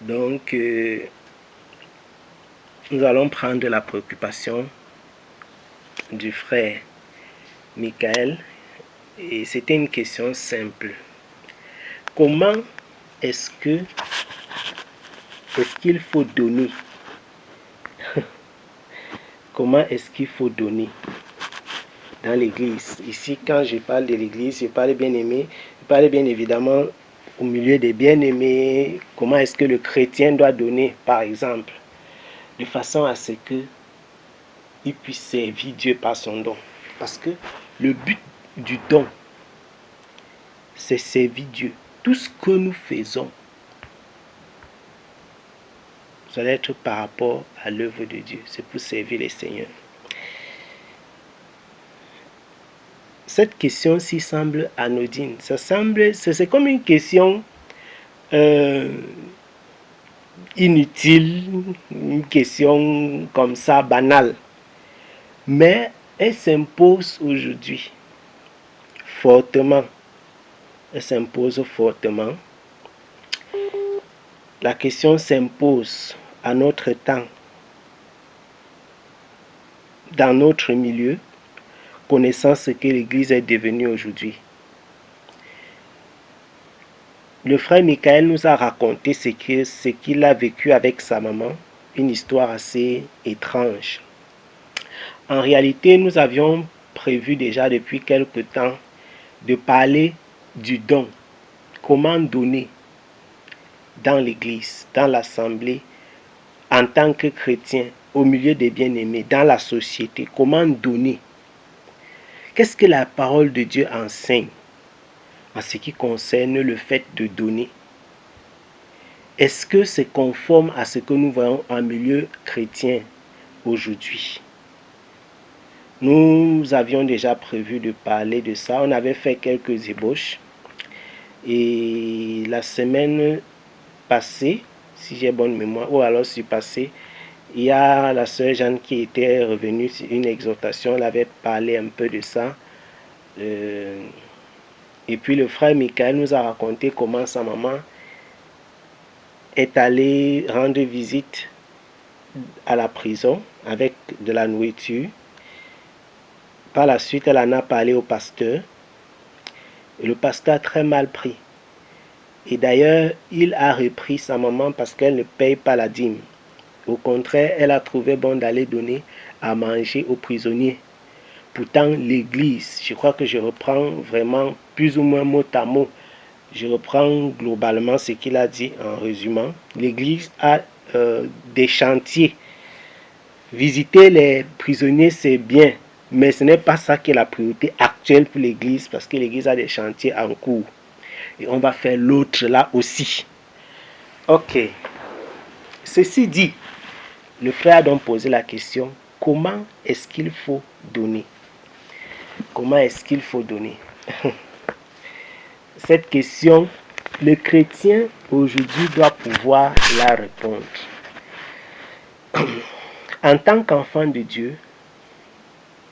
Donc, nous allons prendre la préoccupation du frère Michael. Et c'était une question simple. Comment est-ce qu'il faut donner? Comment est-ce qu'il faut donner dans l'église? Ici, quand je parle de l'église, je parle bien-aimé, je parle bien évidemment au milieu des bien-aimés. Comment est-ce que le chrétien doit donner, par exemple, de façon à ce qu'il puisse servir Dieu par son don? Parce que le but du don, c'est servir Dieu. Tout ce que nous faisons, ça doit être par rapport à l'œuvre de Dieu. C'est pour servir le Seigneur. Cette question-ci semble anodine. C'est comme une question inutile, une question comme ça, banale. Mais elle s'impose aujourd'hui fortement. Elle s'impose fortement. La question s'impose à notre temps, dans notre milieu, connaissant ce que l'Église est devenue aujourd'hui. Le frère Michael nous a raconté ce qu'il a vécu avec sa maman, une histoire assez étrange. En réalité, nous avions prévu déjà depuis quelque temps de parler du don. Comment donner dans l'église, dans l'assemblée, en tant que chrétien, au milieu des bien-aimés, dans la société. Comment donner? Qu'est-ce que la parole de Dieu enseigne en ce qui concerne le fait de donner? Est-ce que c'est conforme à ce que nous voyons en milieu chrétien aujourd'hui? Nous avions déjà prévu de parler de ça. On avait fait quelques ébauches. Et la semaine passée, si j'ai bonne mémoire, ou alors passée, il y a la sœur Jeanne qui était revenue sur une exhortation. Elle avait parlé un peu de ça. Et puis le frère Michael nous a raconté comment sa maman est allée rendre visite à la prison avec de la nourriture. Par la suite, elle en a parlé au pasteur. Et le pasteur a très mal pris. Et d'ailleurs, il a repris sa maman parce qu'elle ne paye pas la dîme. Au contraire, elle a trouvé bon d'aller donner à manger aux prisonniers. Pourtant, l'Église, je crois que je reprends vraiment plus ou moins mot à mot. Je reprends globalement ce qu'il a dit en résumant. L'Église a des chantiers. Visiter les prisonniers, c'est bien. Mais ce n'est pas ça qui est la priorité actuelle pour l'Église parce que l'Église a des chantiers en cours. Et on va faire l'autre là aussi. Ok. Ceci dit, le frère a donc posé la question, comment est-ce qu'il faut donner? Comment est-ce qu'il faut donner? Cette question, le chrétien aujourd'hui doit pouvoir la répondre. En tant qu'enfant de Dieu,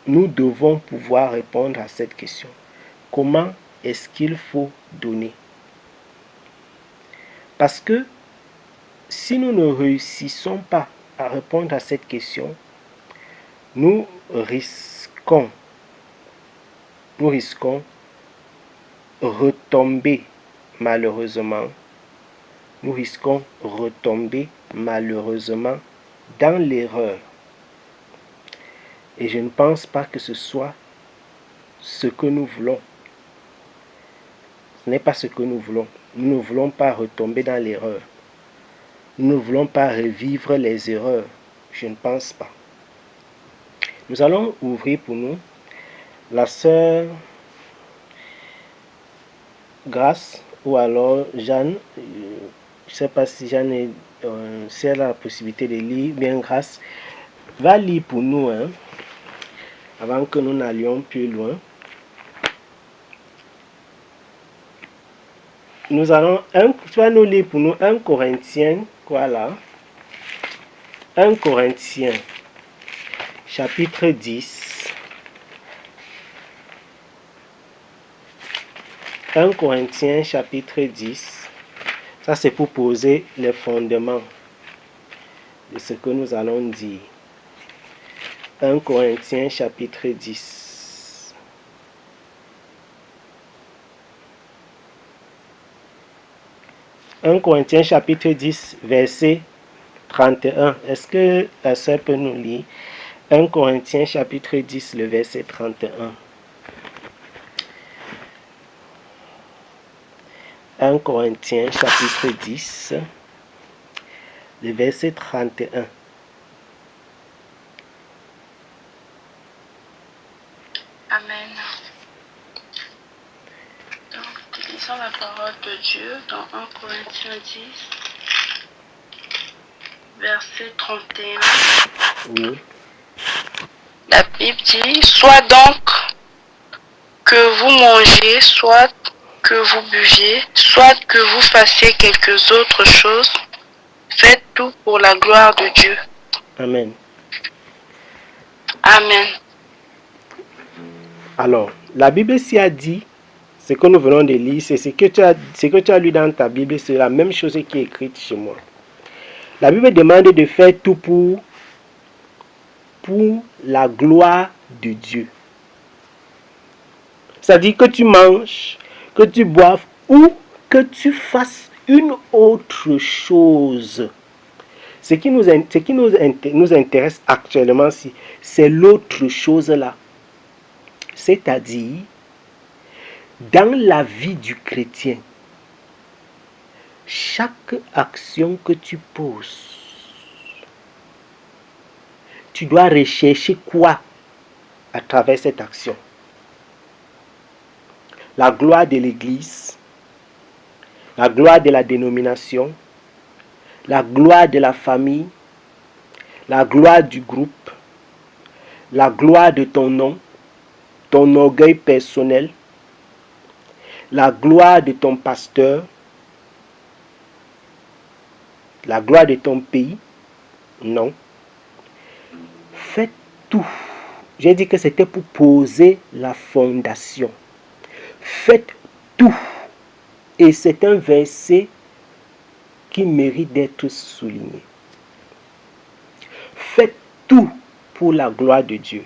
nous devons pouvoir répondre à cette question. Comment est-ce qu'il faut donner? Parce que si nous ne réussissons pas à répondre à cette question, nous risquons retomber malheureusement dans l'erreur. Et je ne pense pas que ce soit ce que nous voulons. Ce n'est pas ce que nous voulons. Nous ne voulons pas retomber dans l'erreur. Nous ne voulons pas revivre les erreurs. Je ne pense pas. Nous allons ouvrir pour nous la sœur Grâce ou alors Jeanne. Je ne sais pas si Jeanne si elle a la possibilité de lire. Bien, Grâce va lire pour nous avant que nous n'allions plus loin. Nous allons, tu vas nous lire pour nous 1 Corinthiens, voilà. 1 Corinthiens, chapitre 10. 1 Corinthiens, chapitre 10. Ça, c'est pour poser les fondements de ce que nous allons dire. 1 Corinthiens chapitre 10. « 1 Corinthiens chapitre 10, verset 31. Est-ce que la sœur peut nous lire 1 Corinthiens chapitre 10, le verset 31. 1 Corinthiens chapitre 10, le verset 31. Amen. Donc, lisons la parole de Dieu dans 1 Corinthiens 10, verset 31. Oui. La Bible dit, soit donc que vous mangez, soit que vous buviez, soit que vous fassiez quelques autres choses, faites tout pour la gloire de Dieu. Amen. Amen. Alors, la Bible ici a dit, ce que nous venons de lire, c'est ce que tu as lu dans ta Bible, c'est la même chose qui est écrite chez moi. La Bible demande de faire tout pour la gloire de Dieu. C'est-à-dire que tu manges, que tu boives ou que tu fasses une autre chose. Ce qui nous intéresse actuellement, c'est l'autre chose là. C'est-à-dire, dans la vie du chrétien, chaque action que tu poses, tu dois rechercher quoi à travers cette action? La gloire de l'Église, la gloire de la dénomination, la gloire de la famille, la gloire du groupe, la gloire de ton nom, ton orgueil personnel, la gloire de ton pasteur, la gloire de ton pays. Non. Faites tout. J'ai dit que c'était pour poser la fondation. Faites tout. Et c'est un verset qui mérite d'être souligné. Faites tout pour la gloire de Dieu.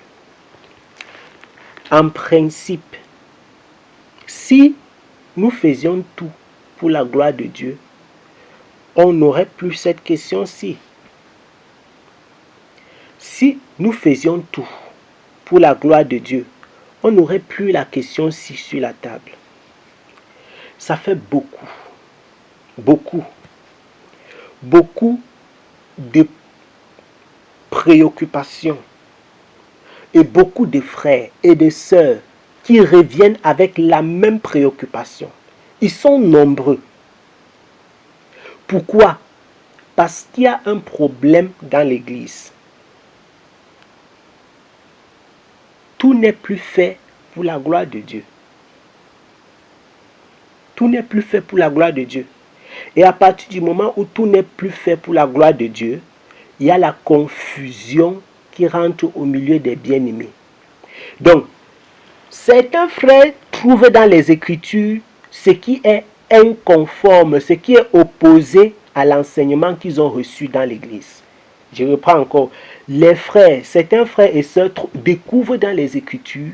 En principe, si nous faisions tout pour la gloire de Dieu, on n'aurait plus cette question-ci. Si nous faisions tout pour la gloire de Dieu, on n'aurait plus la question-ci sur la table. Ça fait beaucoup de préoccupations et beaucoup de frères et de sœurs qui reviennent avec la même préoccupation. Ils sont nombreux. Pourquoi? Parce qu'il y a un problème dans l'Église. Tout n'est plus fait pour la gloire de Dieu. Tout n'est plus fait pour la gloire de Dieu. Et à partir du moment où tout n'est plus fait pour la gloire de Dieu, il y a la confusion qui rentre au milieu des bien-aimés. Donc, certains frères trouvent dans les Écritures ce qui est inconforme, ce qui est opposé à l'enseignement qu'ils ont reçu dans l'Église. Je reprends encore. Les frères, certains frères et sœurs découvrent dans les Écritures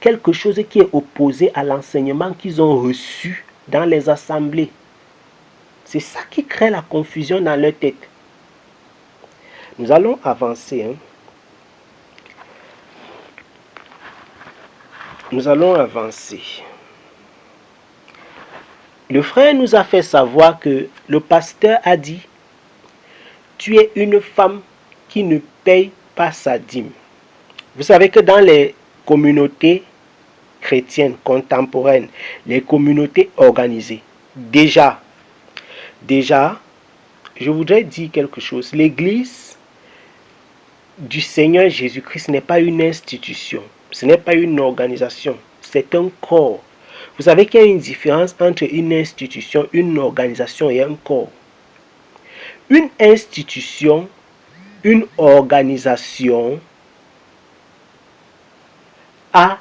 quelque chose qui est opposé à l'enseignement qu'ils ont reçu dans les assemblées. C'est ça qui crée la confusion dans leur tête. Nous allons avancer. Nous allons avancer. Le frère nous a fait savoir que le pasteur a dit, tu es une femme qui ne paye pas sa dîme. Vous savez que dans les communautés chrétiennes contemporaines, les communautés organisées, déjà, je voudrais dire quelque chose. L'église du Seigneur Jésus-Christ n'est pas une institution, ce n'est pas une organisation, c'est un corps. Vous savez qu'il y a une différence entre une institution, une organisation et un corps. Une institution, une organisation a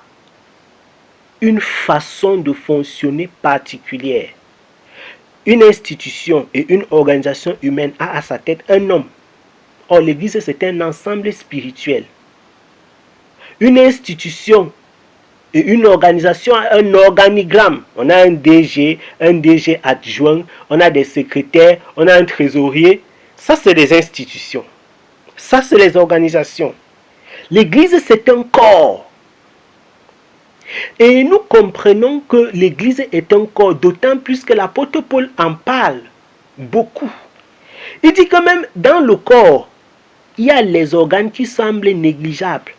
une façon de fonctionner particulière. une institution et une organisation humaine a à sa tête un homme. Or, l'Église, c'est un ensemble spirituel. Une institution et une organisation a un organigramme. On a un DG adjoint, on a des secrétaires, on a un trésorier. Ça, c'est des institutions. Ça, c'est les organisations. L'Église, c'est un corps. Et nous comprenons que l'Église est un corps, d'autant plus que l'apôtre Paul en parle beaucoup. Il dit que même dans le corps, il y a les organes qui semblent négligeables.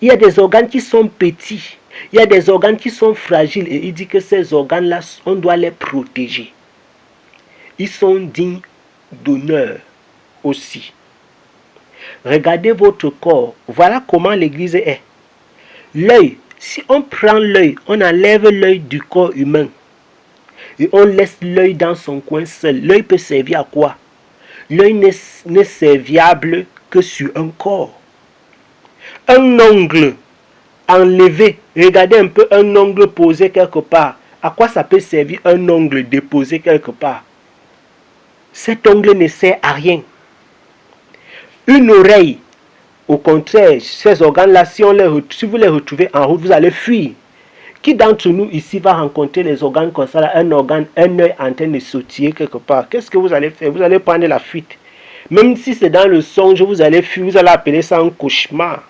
Il y a des organes qui sont petits. Il y a des organes qui sont fragiles. Et il dit que ces organes-là, on doit les protéger. Ils sont dignes d'honneur aussi. Regardez votre corps. Voilà comment l'Église est. L'œil. Si on prend l'œil, on enlève l'œil du corps humain. Et on laisse l'œil dans son coin seul. L'œil peut servir à quoi? L'œil n'est serviable que sur un corps. Un ongle enlevé, regardez un peu un ongle posé quelque part. À quoi ça peut servir un ongle déposé quelque part? Cet ongle ne sert à rien. Une oreille, au contraire, ces organes-là, si vous les retrouvez en route, vous allez fuir. Qui d'entre nous ici va rencontrer les organes comme ça, un œil en train de sautiller quelque part? Qu'est-ce que vous allez faire? Vous allez prendre la fuite. Même si c'est dans le songe, vous allez fuir, vous allez appeler ça un cauchemar.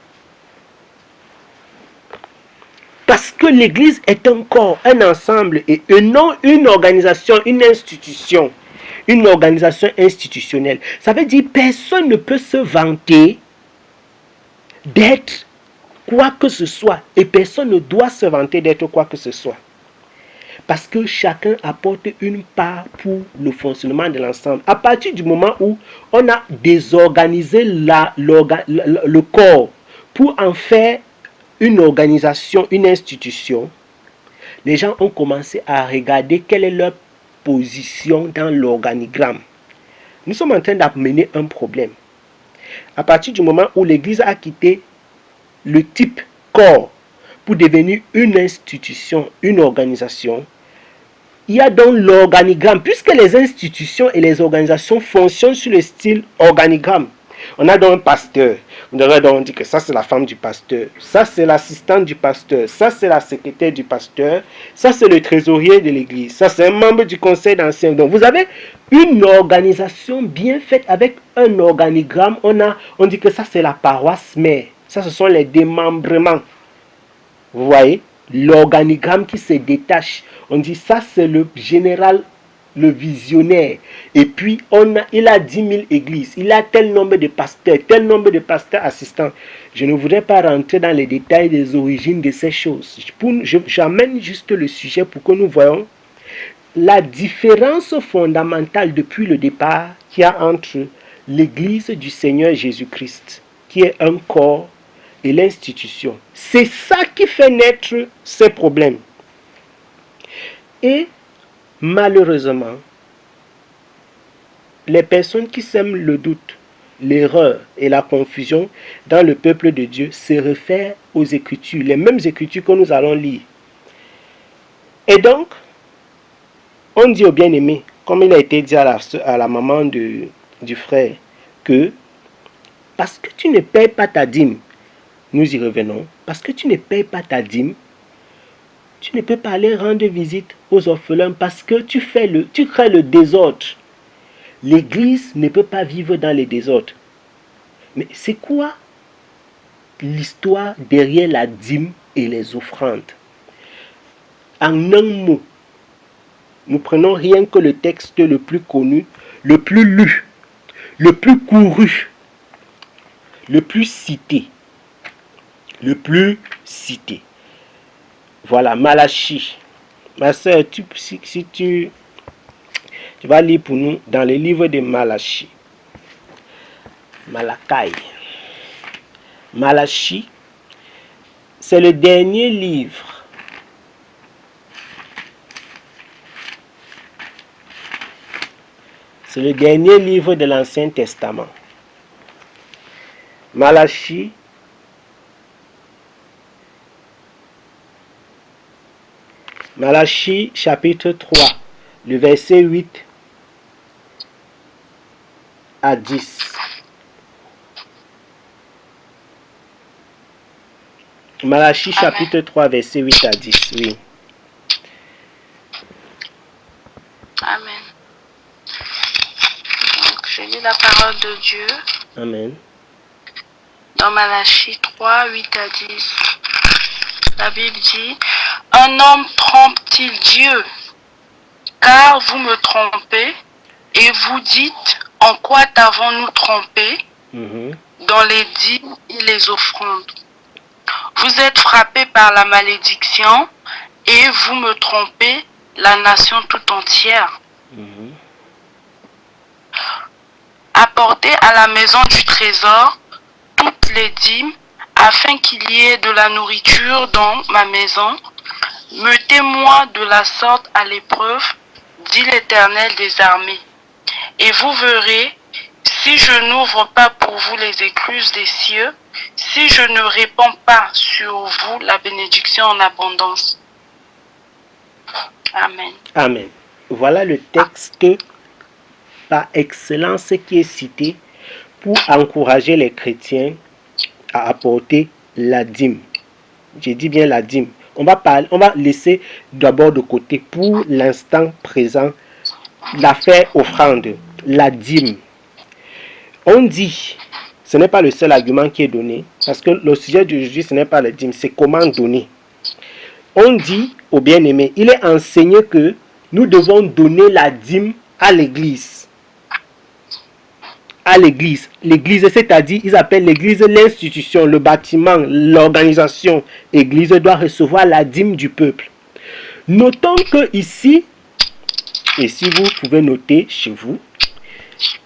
Parce que l'Église est un corps, un ensemble, et non une organisation, une institution, une organisation institutionnelle. Ça veut dire que personne ne peut se vanter d'être quoi que ce soit, et personne ne doit se vanter d'être quoi que ce soit. Parce que chacun apporte une part pour le fonctionnement de l'ensemble. À partir du moment où on a désorganisé le corps pour en faire une organisation, une institution, les gens ont commencé à regarder quelle est leur position dans l'organigramme. Nous sommes en train d'amener un problème. À partir du moment où l'Église a quitté le type corps pour devenir une institution, une organisation, il y a donc l'organigramme, puisque les institutions et les organisations fonctionnent sur le style organigramme. On a donc un pasteur. On donc dire que ça c'est la femme du pasteur, ça c'est l'assistante du pasteur, ça c'est la secrétaire du pasteur, ça c'est le trésorier de l'église, ça c'est un membre du conseil d'anciens. Donc vous avez une organisation bien faite avec un organigramme. On dit que ça c'est la paroisse mère, ça ce sont les démembrements. Vous voyez l'organigramme qui se détache. On dit ça c'est le général, le visionnaire. Et puis il a 10 000 églises, il a tel nombre de pasteurs assistants. Je ne voudrais pas rentrer dans les détails des origines de ces choses. J'amène juste le sujet pour que nous voyons la différence fondamentale depuis le départ qu'il y a entre l'église du Seigneur Jésus-Christ, qui est un corps, et l'institution. C'est ça qui fait naître ces problèmes. Et malheureusement, les personnes qui sèment le doute, l'erreur et la confusion dans le peuple de Dieu se réfèrent aux Écritures, les mêmes Écritures que nous allons lire. Et donc, on dit au bien-aimé, comme il a été dit à la maman du frère, que parce que tu ne payes pas ta dîme, nous y revenons, parce que tu ne payes pas ta dîme, tu ne peux pas aller rendre visite aux orphelins parce que tu crées le désordre. L'église ne peut pas vivre dans le désordre. Mais c'est quoi l'histoire derrière la dîme et les offrandes? En un mot, nous prenons rien que le texte le plus connu, le plus lu, le plus couru, le plus cité. Voilà, Malachie. Ma soeur, si tu vas lire pour nous dans les livres de Malachie. Malachie, c'est le dernier livre. C'est le dernier livre de l'Ancien Testament. Malachie, chapitre 3, le verset 8 à 10. Malachie Amen. chapitre 3, verset 8 à 10. Oui. Amen. Donc, je lis la parole de Dieu Amen. dans Malachie 3, 8 à 10. La Bible dit, « Un homme trompe-t-il Dieu? Car vous me trompez, et vous dites, en quoi t'avons-nous trompé dans les dîmes et les offrandes? Vous êtes frappés par la malédiction, et vous me trompez, la nation tout entière. Apportez à la maison du trésor toutes les dîmes, afin qu'il y ait de la nourriture dans ma maison. Mettez-moi de la sorte à l'épreuve, dit l'Éternel des armées. Et vous verrez, si je n'ouvre pas pour vous les écluses des cieux, si je ne répands pas sur vous la bénédiction en abondance. » Amen. Amen. Voilà le texte par excellence qui est cité pour encourager les chrétiens à apporter la dîme. Je dis bien la dîme. On va laisser d'abord de côté pour l'instant présent l'affaire offrande, la dîme. On dit, ce n'est pas le seul argument qui est donné, parce que le sujet d'aujourd'hui, ce n'est pas la dîme, c'est comment donner. On dit aux bien-aimés, il est enseigné que nous devons donner la dîme à l'église. À l'église. L'église, c'est-à-dire, ils appellent l'église l'institution, le bâtiment, l'organisation. L'église doit recevoir la dîme du peuple. Notons que ici, et si vous pouvez noter chez vous,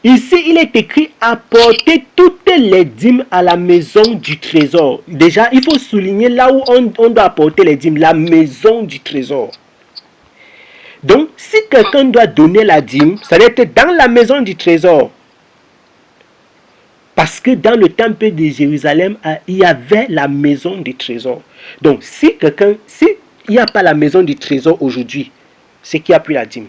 ici il est écrit apporter toutes les dîmes à la maison du trésor. Déjà, il faut souligner là où on doit apporter les dîmes, la maison du trésor. Donc, si quelqu'un doit donner la dîme, ça doit être dans la maison du trésor. Parce que dans le temple de Jérusalem, il y avait la maison du trésor. Donc, s'il n'y a pas la maison du trésor aujourd'hui, c'est qu'il n'y a plus la dîme.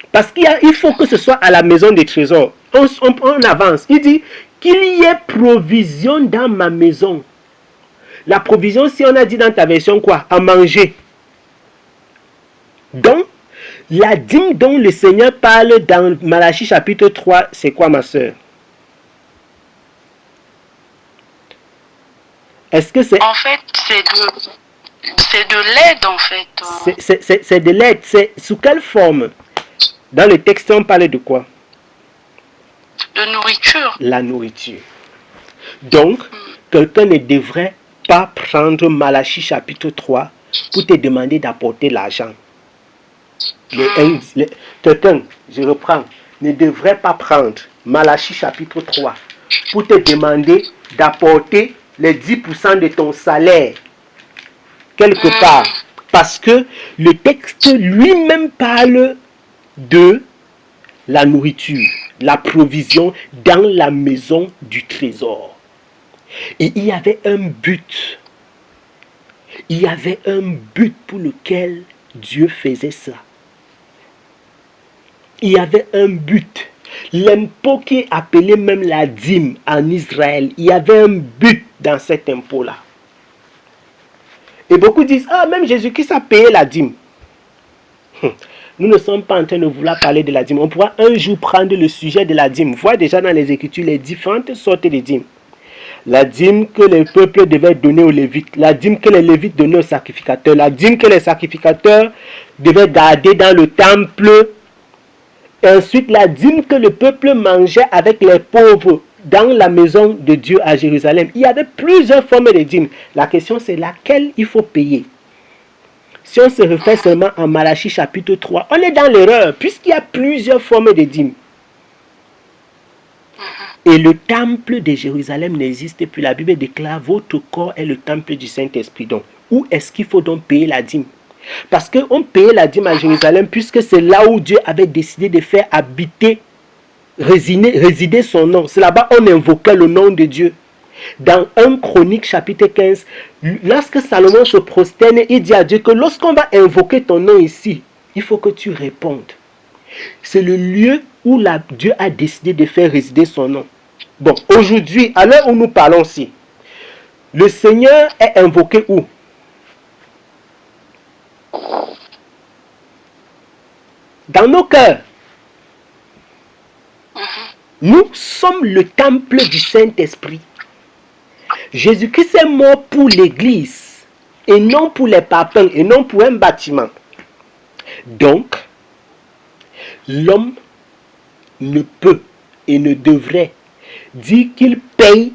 Parce qu'il faut que ce soit à la maison du trésor. On avance. Il dit qu'il y ait provision dans ma maison. La provision, si on a dit dans ta version quoi? À manger. Donc, la dîme dont le Seigneur parle dans Malachie chapitre 3, c'est quoi, ma soeur? Est-ce que c'est... En fait, c'est de l'aide, en fait. C'est de l'aide. C'est sous quelle forme? Dans le texte, on parlait de quoi? De nourriture. La nourriture. Donc, quelqu'un ne devrait pas prendre Malachie chapitre 3 pour te demander d'apporter l'argent. Quelqu'un, je reprends, ne devrait pas prendre Malachie chapitre 3 pour te demander d'apporter les 10% de ton salaire quelque part. Parce que le texte lui-même parle de la nourriture, la provision dans la maison du trésor. Et il y avait un but. Il y avait un but pour lequel Dieu faisait ça. Il y avait un but. L'impôt qui est appelé même la dîme en Israël, il y avait un but dans cet impôt-là. Et beaucoup disent, ah, même Jésus-Christ a payé la dîme. Nous ne sommes pas en train de vouloir parler de la dîme. On pourra un jour prendre le sujet de la dîme. Voir déjà dans les Écritures les différentes sortes de dîmes. La dîme que les peuples devaient donner aux Lévites. La dîme que les Lévites donnaient aux sacrificateurs. La dîme que les sacrificateurs devaient garder dans le temple. Et ensuite, la dîme que le peuple mangeait avec les pauvres dans la maison de Dieu à Jérusalem. Il y avait plusieurs formes de dîmes. La question, c'est laquelle il faut payer. Si on se réfère seulement à Malachie chapitre 3, on est dans l'erreur, puisqu'il y a plusieurs formes de dîmes. Et le temple de Jérusalem n'existe plus. La Bible déclare, votre corps est le temple du Saint-Esprit. Donc, où est-ce qu'il faut donc payer la dîme? Parce qu'on payait la dîme à Jérusalem, puisque c'est là où Dieu avait décidé de faire habiter, résider son nom. C'est là-bas qu'on invoquait le nom de Dieu. Dans 1 Chronique chapitre 15, lorsque Salomon se prosterne, il dit à Dieu que lorsqu'on va invoquer ton nom ici, il faut que tu répondes. C'est le lieu où Dieu a décidé de faire résider son nom. Bon, aujourd'hui, à l'heure où nous parlons ici, le Seigneur est invoqué où? Dans nos cœurs. Nous sommes le temple du Saint-Esprit. Jésus-Christ est mort pour l'Église et non pour les papins et non pour un bâtiment. Donc, l'homme ne peut et ne devrait dire qu'il paye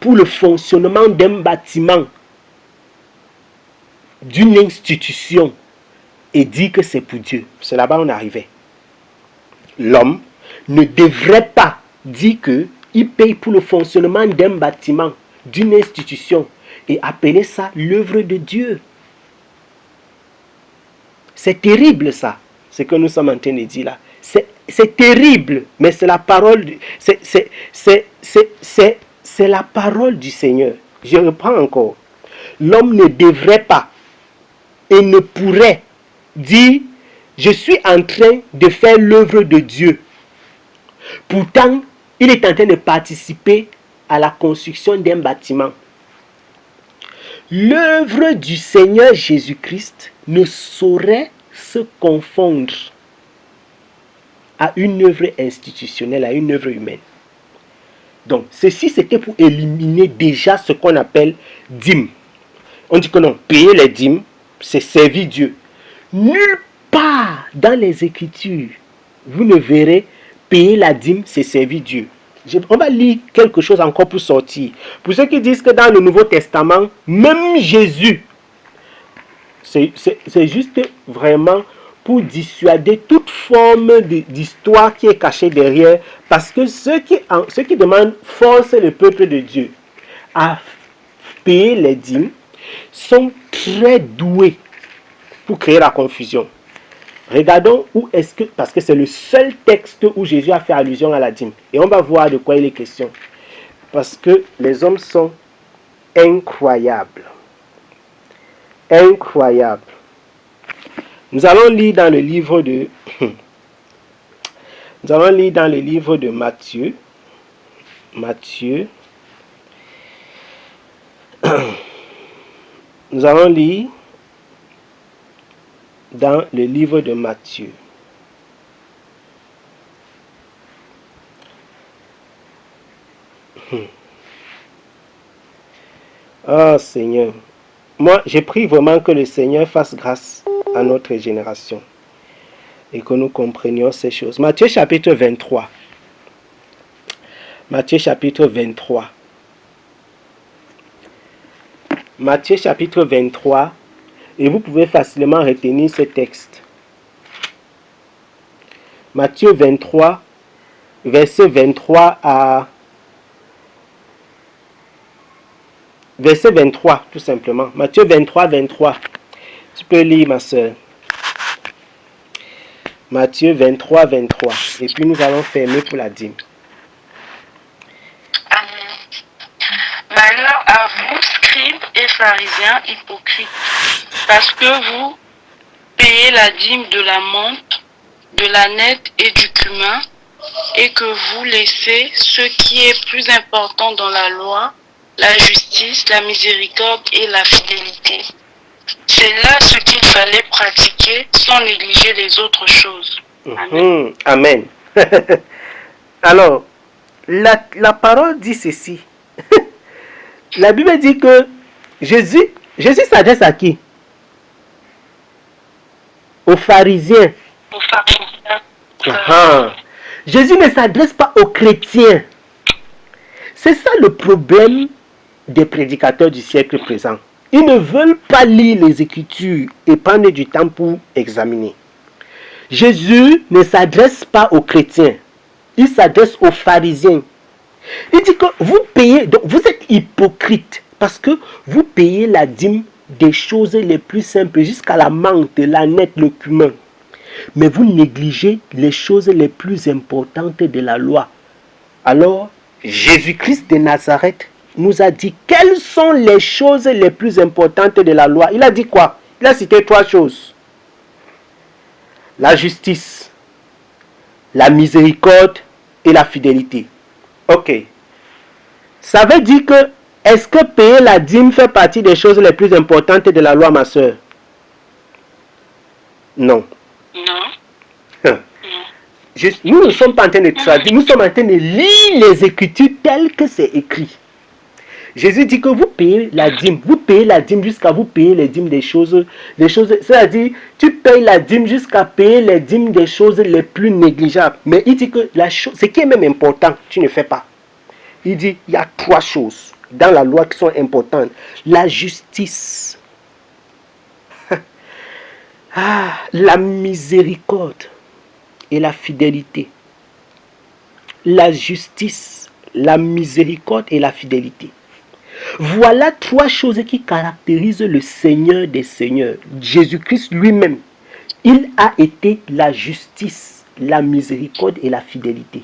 pour le fonctionnement d'un bâtiment, d'une institution, et dire que c'est pour Dieu. C'est là-bas on arrivait. L'homme ne devrait pas dire qu'il paye pour le fonctionnement d'un bâtiment, d'une institution, et appeler ça l'œuvre de Dieu. C'est terrible ça, ce que nous sommes en train de dire là. C'est terrible, mais c'est la parole, c'est la parole du Seigneur. Je reprends encore. L'homme ne devrait pas et ne pourrait dire, je suis en train de faire l'œuvre de Dieu. Pourtant, il est en train de participer à la construction d'un bâtiment. L'œuvre du Seigneur Jésus-Christ ne saurait se confondre à une œuvre institutionnelle, à une œuvre humaine. Donc, ceci c'était pour éliminer déjà ce qu'on appelle dîme. On dit que non, payer les dîmes, c'est servir Dieu. Nulle part dans les Écritures, vous ne verrez payer la dîme, c'est servir Dieu. On va lire quelque chose encore pour sortir. Pour ceux qui disent que dans le Nouveau Testament, même Jésus, c'est juste vraiment pour dissuader toute forme d'histoire qui est cachée derrière, parce que ceux qui demandent forcer le peuple de Dieu à payer les dîmes sont très doués pour créer la confusion. Regardons où est-ce que, parce que c'est le seul texte où Jésus a fait allusion à la dîme. Et on va voir de quoi il est question. Parce que les hommes sont incroyables. Incroyables. Nous allons lire dans le livre de Matthieu. Nous allons lire dans le livre de Matthieu. Oh Seigneur, moi j'ai prie vraiment que le Seigneur fasse grâce à notre génération et que nous comprenions ces choses. Matthieu chapitre 23. Matthieu chapitre 23. Matthieu chapitre 23. Et vous pouvez facilement retenir ce texte. Matthieu 23, verset 23 à... Verset 23, tout simplement. Matthieu 23, 23. Tu peux lire, ma soeur. Matthieu 23, 23. Et puis nous allons fermer pour la dîme. Malheur à vous, scribes et pharisiens hypocrites, parce que vous payez la dîme de la menthe, de l'âneth et du cumin, et que vous laissez ce qui est plus important dans la loi, la justice, la miséricorde et la fidélité. C'est là ce qu'il fallait pratiquer sans négliger les autres choses. Amen. Amen. Alors, la parole dit ceci. La Bible dit que Jésus s'adresse à qui? Aux pharisiens. Aux pharisiens. Jésus ne s'adresse pas aux chrétiens. C'est ça le problème des prédicateurs du siècle présent. Ils ne veulent pas lire les Écritures et prendre du temps pour examiner. Jésus ne s'adresse pas aux chrétiens. Il s'adresse aux pharisiens. Il dit que vous payez, donc vous êtes hypocrite parce que vous payez la dîme des choses les plus simples jusqu'à la menthe, l'âneth, le cumin. Mais vous négligez les choses les plus importantes de la loi. Alors, Jésus-Christ de Nazareth nous a dit quelles sont les choses les plus importantes de la loi. Il a dit quoi? Il a cité 3 choses. La justice, la miséricorde et la fidélité. Ok. Ça veut dire que, est-ce que payer la dîme fait partie des choses les plus importantes de la loi, ma soeur? Non. Non. Nous ne sommes pas en train de traduire, nous sommes en train de lire les Écritures telles que c'est écrit. Jésus dit que vous payez la dîme jusqu'à vous payer les dîmes des choses, c'est-à-dire tu payes la dîme jusqu'à payer les dîmes des choses les plus négligeables. Mais il dit que ce qui est même important, tu ne fais pas. Il dit il y a 3 choses dans la loi qui sont importantes. La justice, la miséricorde et la fidélité. La justice, la miséricorde et la fidélité. Voilà 3 choses qui caractérisent le Seigneur des Seigneurs. Jésus-Christ lui-même, il a été la justice, la miséricorde et la fidélité.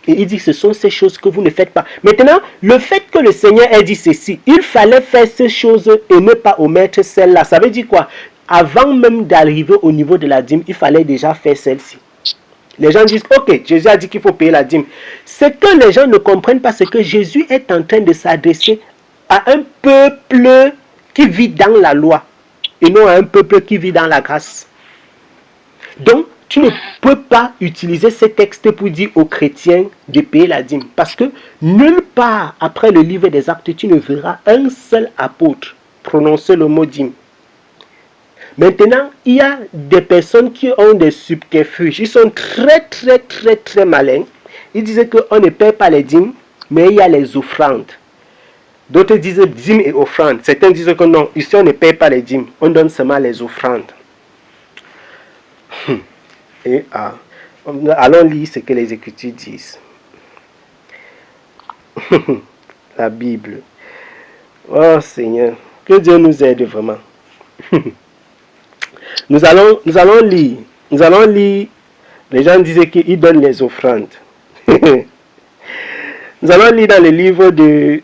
Et il dit ce sont ces choses que vous ne faites pas. Maintenant, le fait que le Seigneur ait dit ceci, il fallait faire ces choses et ne pas omettre celle-là. Ça veut dire quoi? Avant même d'arriver au niveau de la dîme, il fallait déjà faire celle-ci. Les gens disent, ok, Jésus a dit qu'il faut payer la dîme. Ce que les gens ne comprennent pas, c'est que Jésus est en train de s'adresser à un peuple qui vit dans la loi et non à un peuple qui vit dans la grâce. Donc, tu ne peux pas utiliser ce texte pour dire aux chrétiens de payer la dîme. Parce que nulle part après le livre des Actes, tu ne verras un seul apôtre prononcer le mot dîme. Maintenant, il y a des personnes qui ont des subterfuges. Ils sont très malins. Ils disent qu'on ne paie pas les dîmes, mais il y a les offrandes. D'autres disent dîmes et offrandes. Certains disent que non, ici on ne paie pas les dîmes, on donne seulement les offrandes. Et allons lire ce que les Écritures disent. La Bible. Oh Seigneur, que Dieu nous aide vraiment. Nous allons lire. Les gens disaient qu'ils donnent les offrandes. Nous allons lire dans le livre de...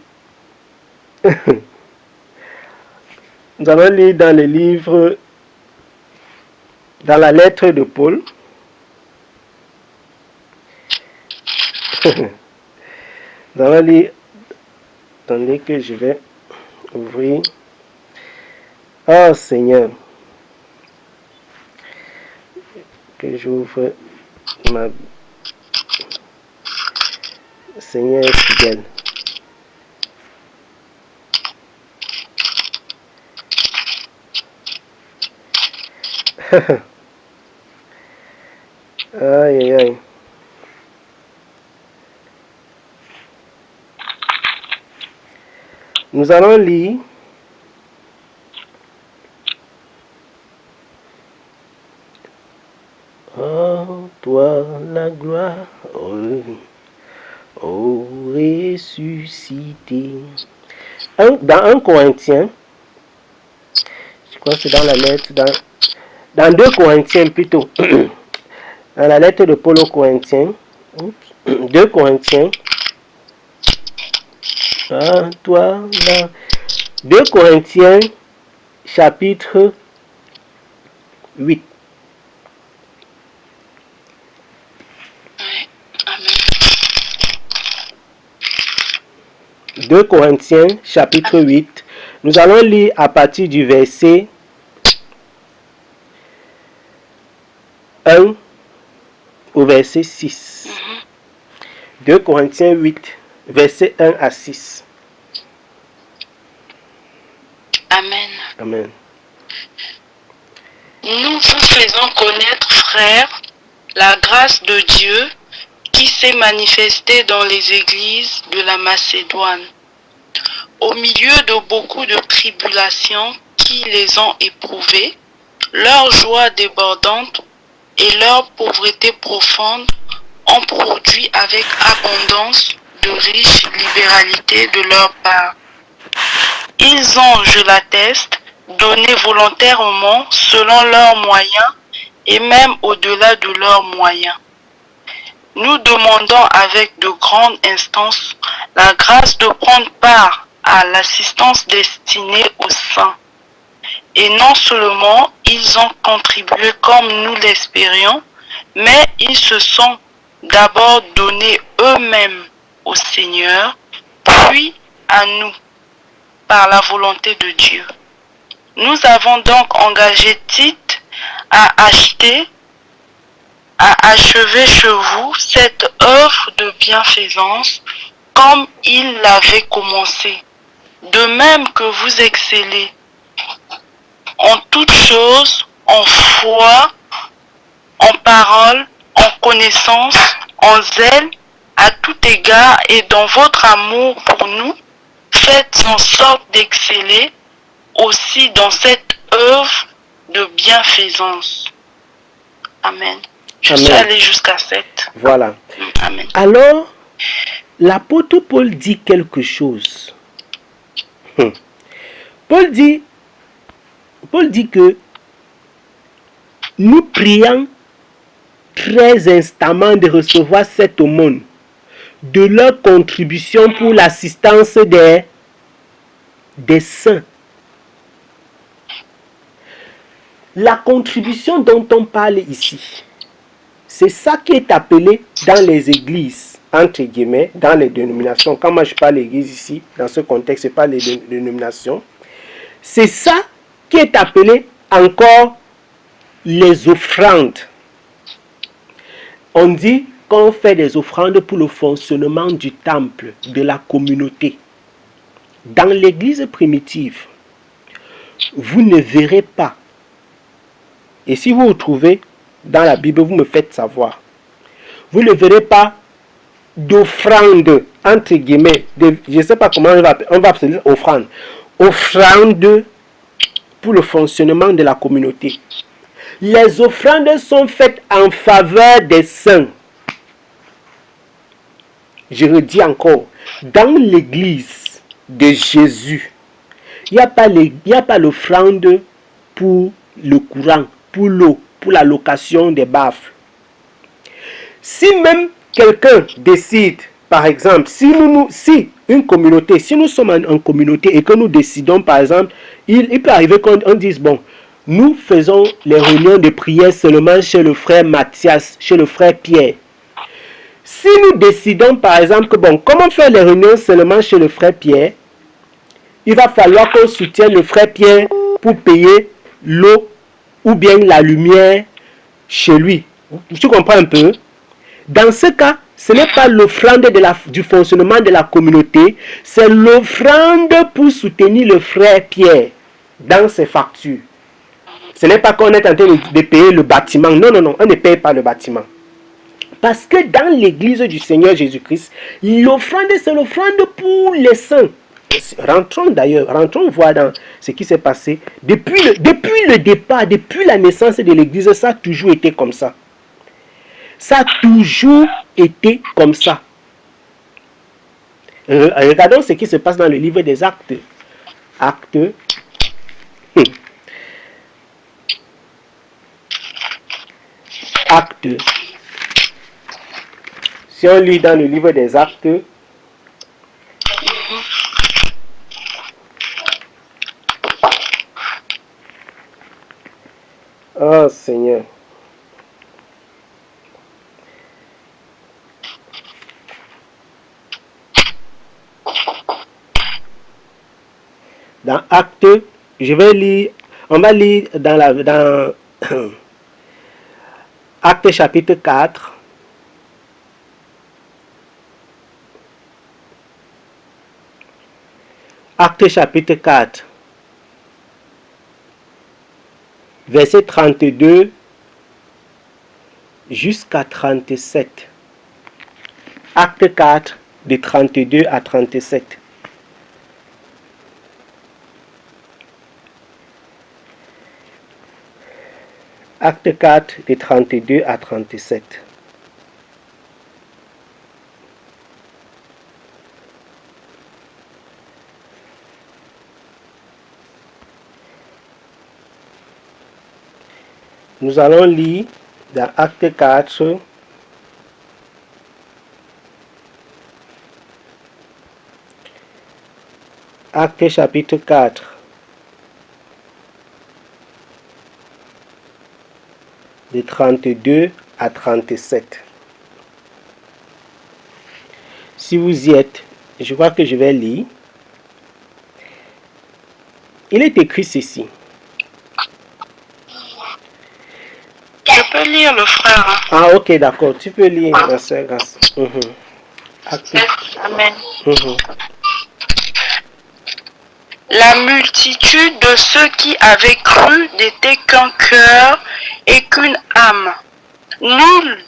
Nous allons lire dans le livre... Dans la lettre de Paul. Nous allons lire... Attendez que je vais ouvrir. Oh Seigneur. Que j'ouvre ma... Seigneur est fidèle. Aïe, aïe. Nous allons lire oh, toi la gloire, oh ressuscité. Dans 1 Corinthiens, je crois que c'est dans la lettre, dans 2 Corinthiens plutôt, dans la lettre de Paul aux Corinthiens, 2 Corinthiens, toi là, 2 Corinthiens, chapitre 8. Amen. 2 Corinthiens, chapitre 8. Nous allons lire à partir du verset 1 au verset 6. 2 Corinthiens 8, verset 1 à 6. Amen. Amen. Nous vous faisons connaître, frères, la grâce de Dieu qui s'est manifestée dans les églises de la Macédoine, au milieu de beaucoup de tribulations qui les ont éprouvées. Leur joie débordante et leur pauvreté profonde ont produit avec abondance de riches libéralités de leur part. Ils ont, je l'atteste, donné volontairement selon leurs moyens et même au-delà de leurs moyens. nous demandons avec de grandes instances la grâce de prendre part à l'assistance destinée aux saints. Et non seulement ils ont contribué comme nous l'espérions, mais ils se sont d'abord donnés eux-mêmes au Seigneur, puis à nous, par la volonté de Dieu. Nous avons donc engagé Tite à achever chez vous cette œuvre de bienfaisance comme il l'avait commencé. De même que vous excellez en toutes choses, en foi, en parole, en connaissance, en zèle, à tout égard et dans votre amour pour nous, faites en sorte d'exceller aussi dans cette œuvre de bienfaisance. Amen. Je suis allé jusqu'à 7. Voilà. Amen. Alors, l'apôtre Paul dit quelque chose. Paul dit que nous prions très instamment de recevoir cette aumône, de leur contribution pour l'assistance des saints. La contribution dont on parle ici, c'est ça qui est appelé dans les églises, entre guillemets, dans les dénominations. Quand moi je parle d'église ici, dans ce contexte, c'est pas les dénominations. C'est ça qui est appelé encore les offrandes. On dit qu'on fait des offrandes pour le fonctionnement du temple, de la communauté. Dans l'église primitive, vous ne verrez pas. Et si vous vous trouvez dans la Bible, vous me faites savoir. Vous ne verrez pas d'offrande, entre guillemets, je ne sais pas comment on va appeler offrande. Offrande pour le fonctionnement de la communauté. Les offrandes sont faites en faveur des saints. Je redis encore, dans l'église de Jésus, il n'y a pas l'offrande pour le courant, pour l'eau, pour la location des baffes. Si même quelqu'un décide, par exemple, si une communauté, si nous sommes en communauté et que nous décidons, par exemple, il peut arriver qu'on dise, bon, nous faisons les réunions de prière seulement chez le frère Mathias, chez le frère Pierre. Si nous décidons, par exemple, que bon, comment faire les réunions seulement chez le frère Pierre, il va falloir qu'on soutienne le frère Pierre pour payer l'eau ou bien la lumière chez lui. Tu comprends un peu? Dans ce cas, ce n'est pas l'offrande du fonctionnement de la communauté, c'est l'offrande pour soutenir le frère Pierre dans ses factures. Ce n'est pas qu'on est en train de payer le bâtiment. Non, non, non, on ne paye pas le bâtiment. Parce que dans l'église du Seigneur Jésus-Christ, l'offrande, c'est l'offrande pour les saints. Rentrons voir dans ce qui s'est passé. Depuis le départ, depuis la naissance de l'église, ça a toujours été comme ça. Ça a toujours été comme ça. Regardons ce qui se passe dans le livre des Actes. Actes. Si on lit dans le livre des Actes, oh Seigneur. Dans Actes, je vais lire, on va lire dans Actes chapitre 4. Actes chapitre 4, verset 32 jusqu'à 37. Acte 4, de 32 à 37. Acte 4, de 32 à 37. Nous allons lire dans Acte 4, Actes chapitre 4. De 32 à 37. Si vous y êtes, je crois que je vais lire. Il est écrit ceci. Je peux lire, le frère. Ah, ok, d'accord. Tu peux lire, ma soeur Grace. Amen. La multitude de ceux qui avaient cru n'était qu'un cœur et qu'une âme. Nul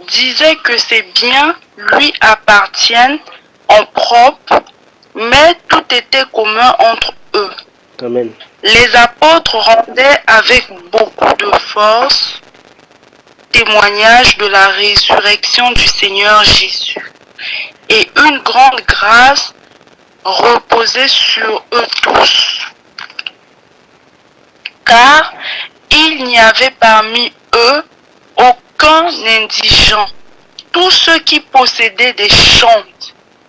disait que ces biens lui appartiennent en propre, mais tout était commun entre eux. Amen. Les apôtres rendaient avec beaucoup de force témoignage de la résurrection du Seigneur Jésus. Et une grande grâce reposait sur eux tous. Car il n'y avait parmi eux aucun indigent. Tous ceux qui possédaient des champs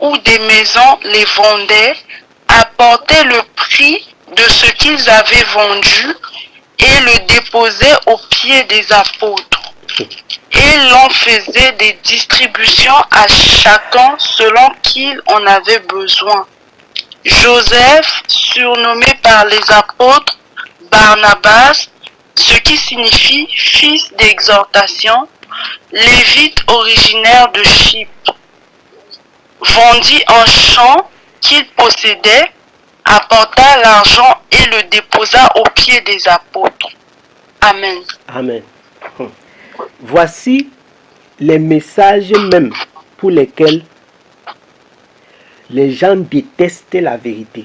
ou des maisons les vendaient, apportaient le prix de ce qu'ils avaient vendu et le déposaient aux pieds des apôtres. Et l'on faisait des distributions à chacun selon qu'il en avait besoin. Joseph, surnommé par les apôtres Barnabas, ce qui signifie fils d'exhortation, lévite originaire de Chypre, vendit un champ qu'il possédait, apporta l'argent et le déposa aux pieds des apôtres. Amen. Amen. Voici les messages même pour lesquels les gens détestent la vérité.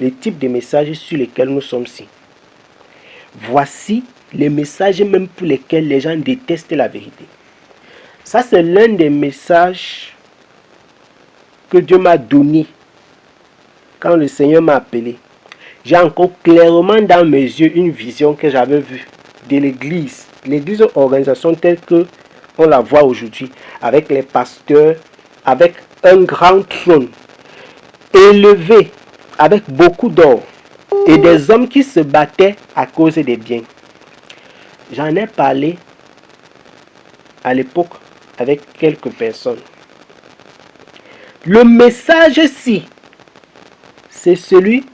Les types de messages sur lesquels nous sommes ici. Voici les messages même pour lesquels les gens détestent la vérité. Ça, c'est l'un des messages que Dieu m'a donné quand le Seigneur m'a appelé. J'ai encore clairement dans mes yeux une vision que j'avais vue de l'église. L'église est une organisation telle que on la voit aujourd'hui, avec les pasteurs, avec un grand trône élevé, avec beaucoup d'or, et des hommes qui se battaient à cause des biens. J'en ai parlé à l'époque avec quelques personnes. Le message-ci, c'est celui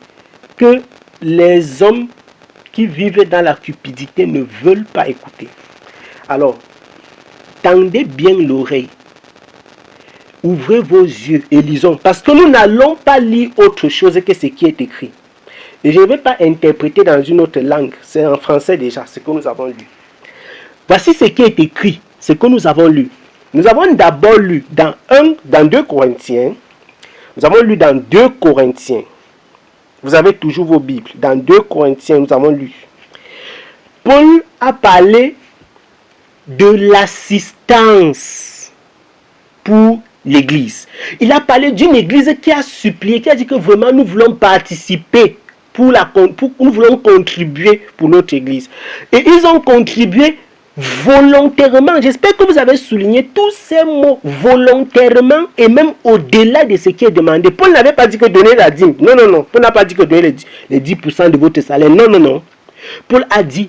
que les hommes qui vivent dans la cupidité ne veulent pas écouter. Alors, tendez bien l'oreille. Ouvrez vos yeux et lisons. Parce que nous n'allons pas lire autre chose que ce qui est écrit. Et je ne vais pas interpréter dans une autre langue. C'est en français déjà, ce que nous avons lu. Voici ce qui est écrit, ce que nous avons lu. Nous avons d'abord lu dans 2 Corinthiens. Nous avons lu dans 2 Corinthiens. Vous avez toujours vos Bibles. Dans 2 Corinthiens, nous avons lu. Paul a parlé de l'assistance pour l'église. Il a parlé d'une église qui a supplié, qui a dit que vraiment nous voulons participer, nous voulons contribuer pour notre église. Et ils ont contribué volontairement. J'espère que vous avez souligné tous ces mots volontairement et même au-delà de ce qui est demandé. Paul n'avait pas dit que donner la dîme. Non, non, non. Paul n'a pas dit que donner les 10% de votre salaire. Non, non, non. Paul a dit,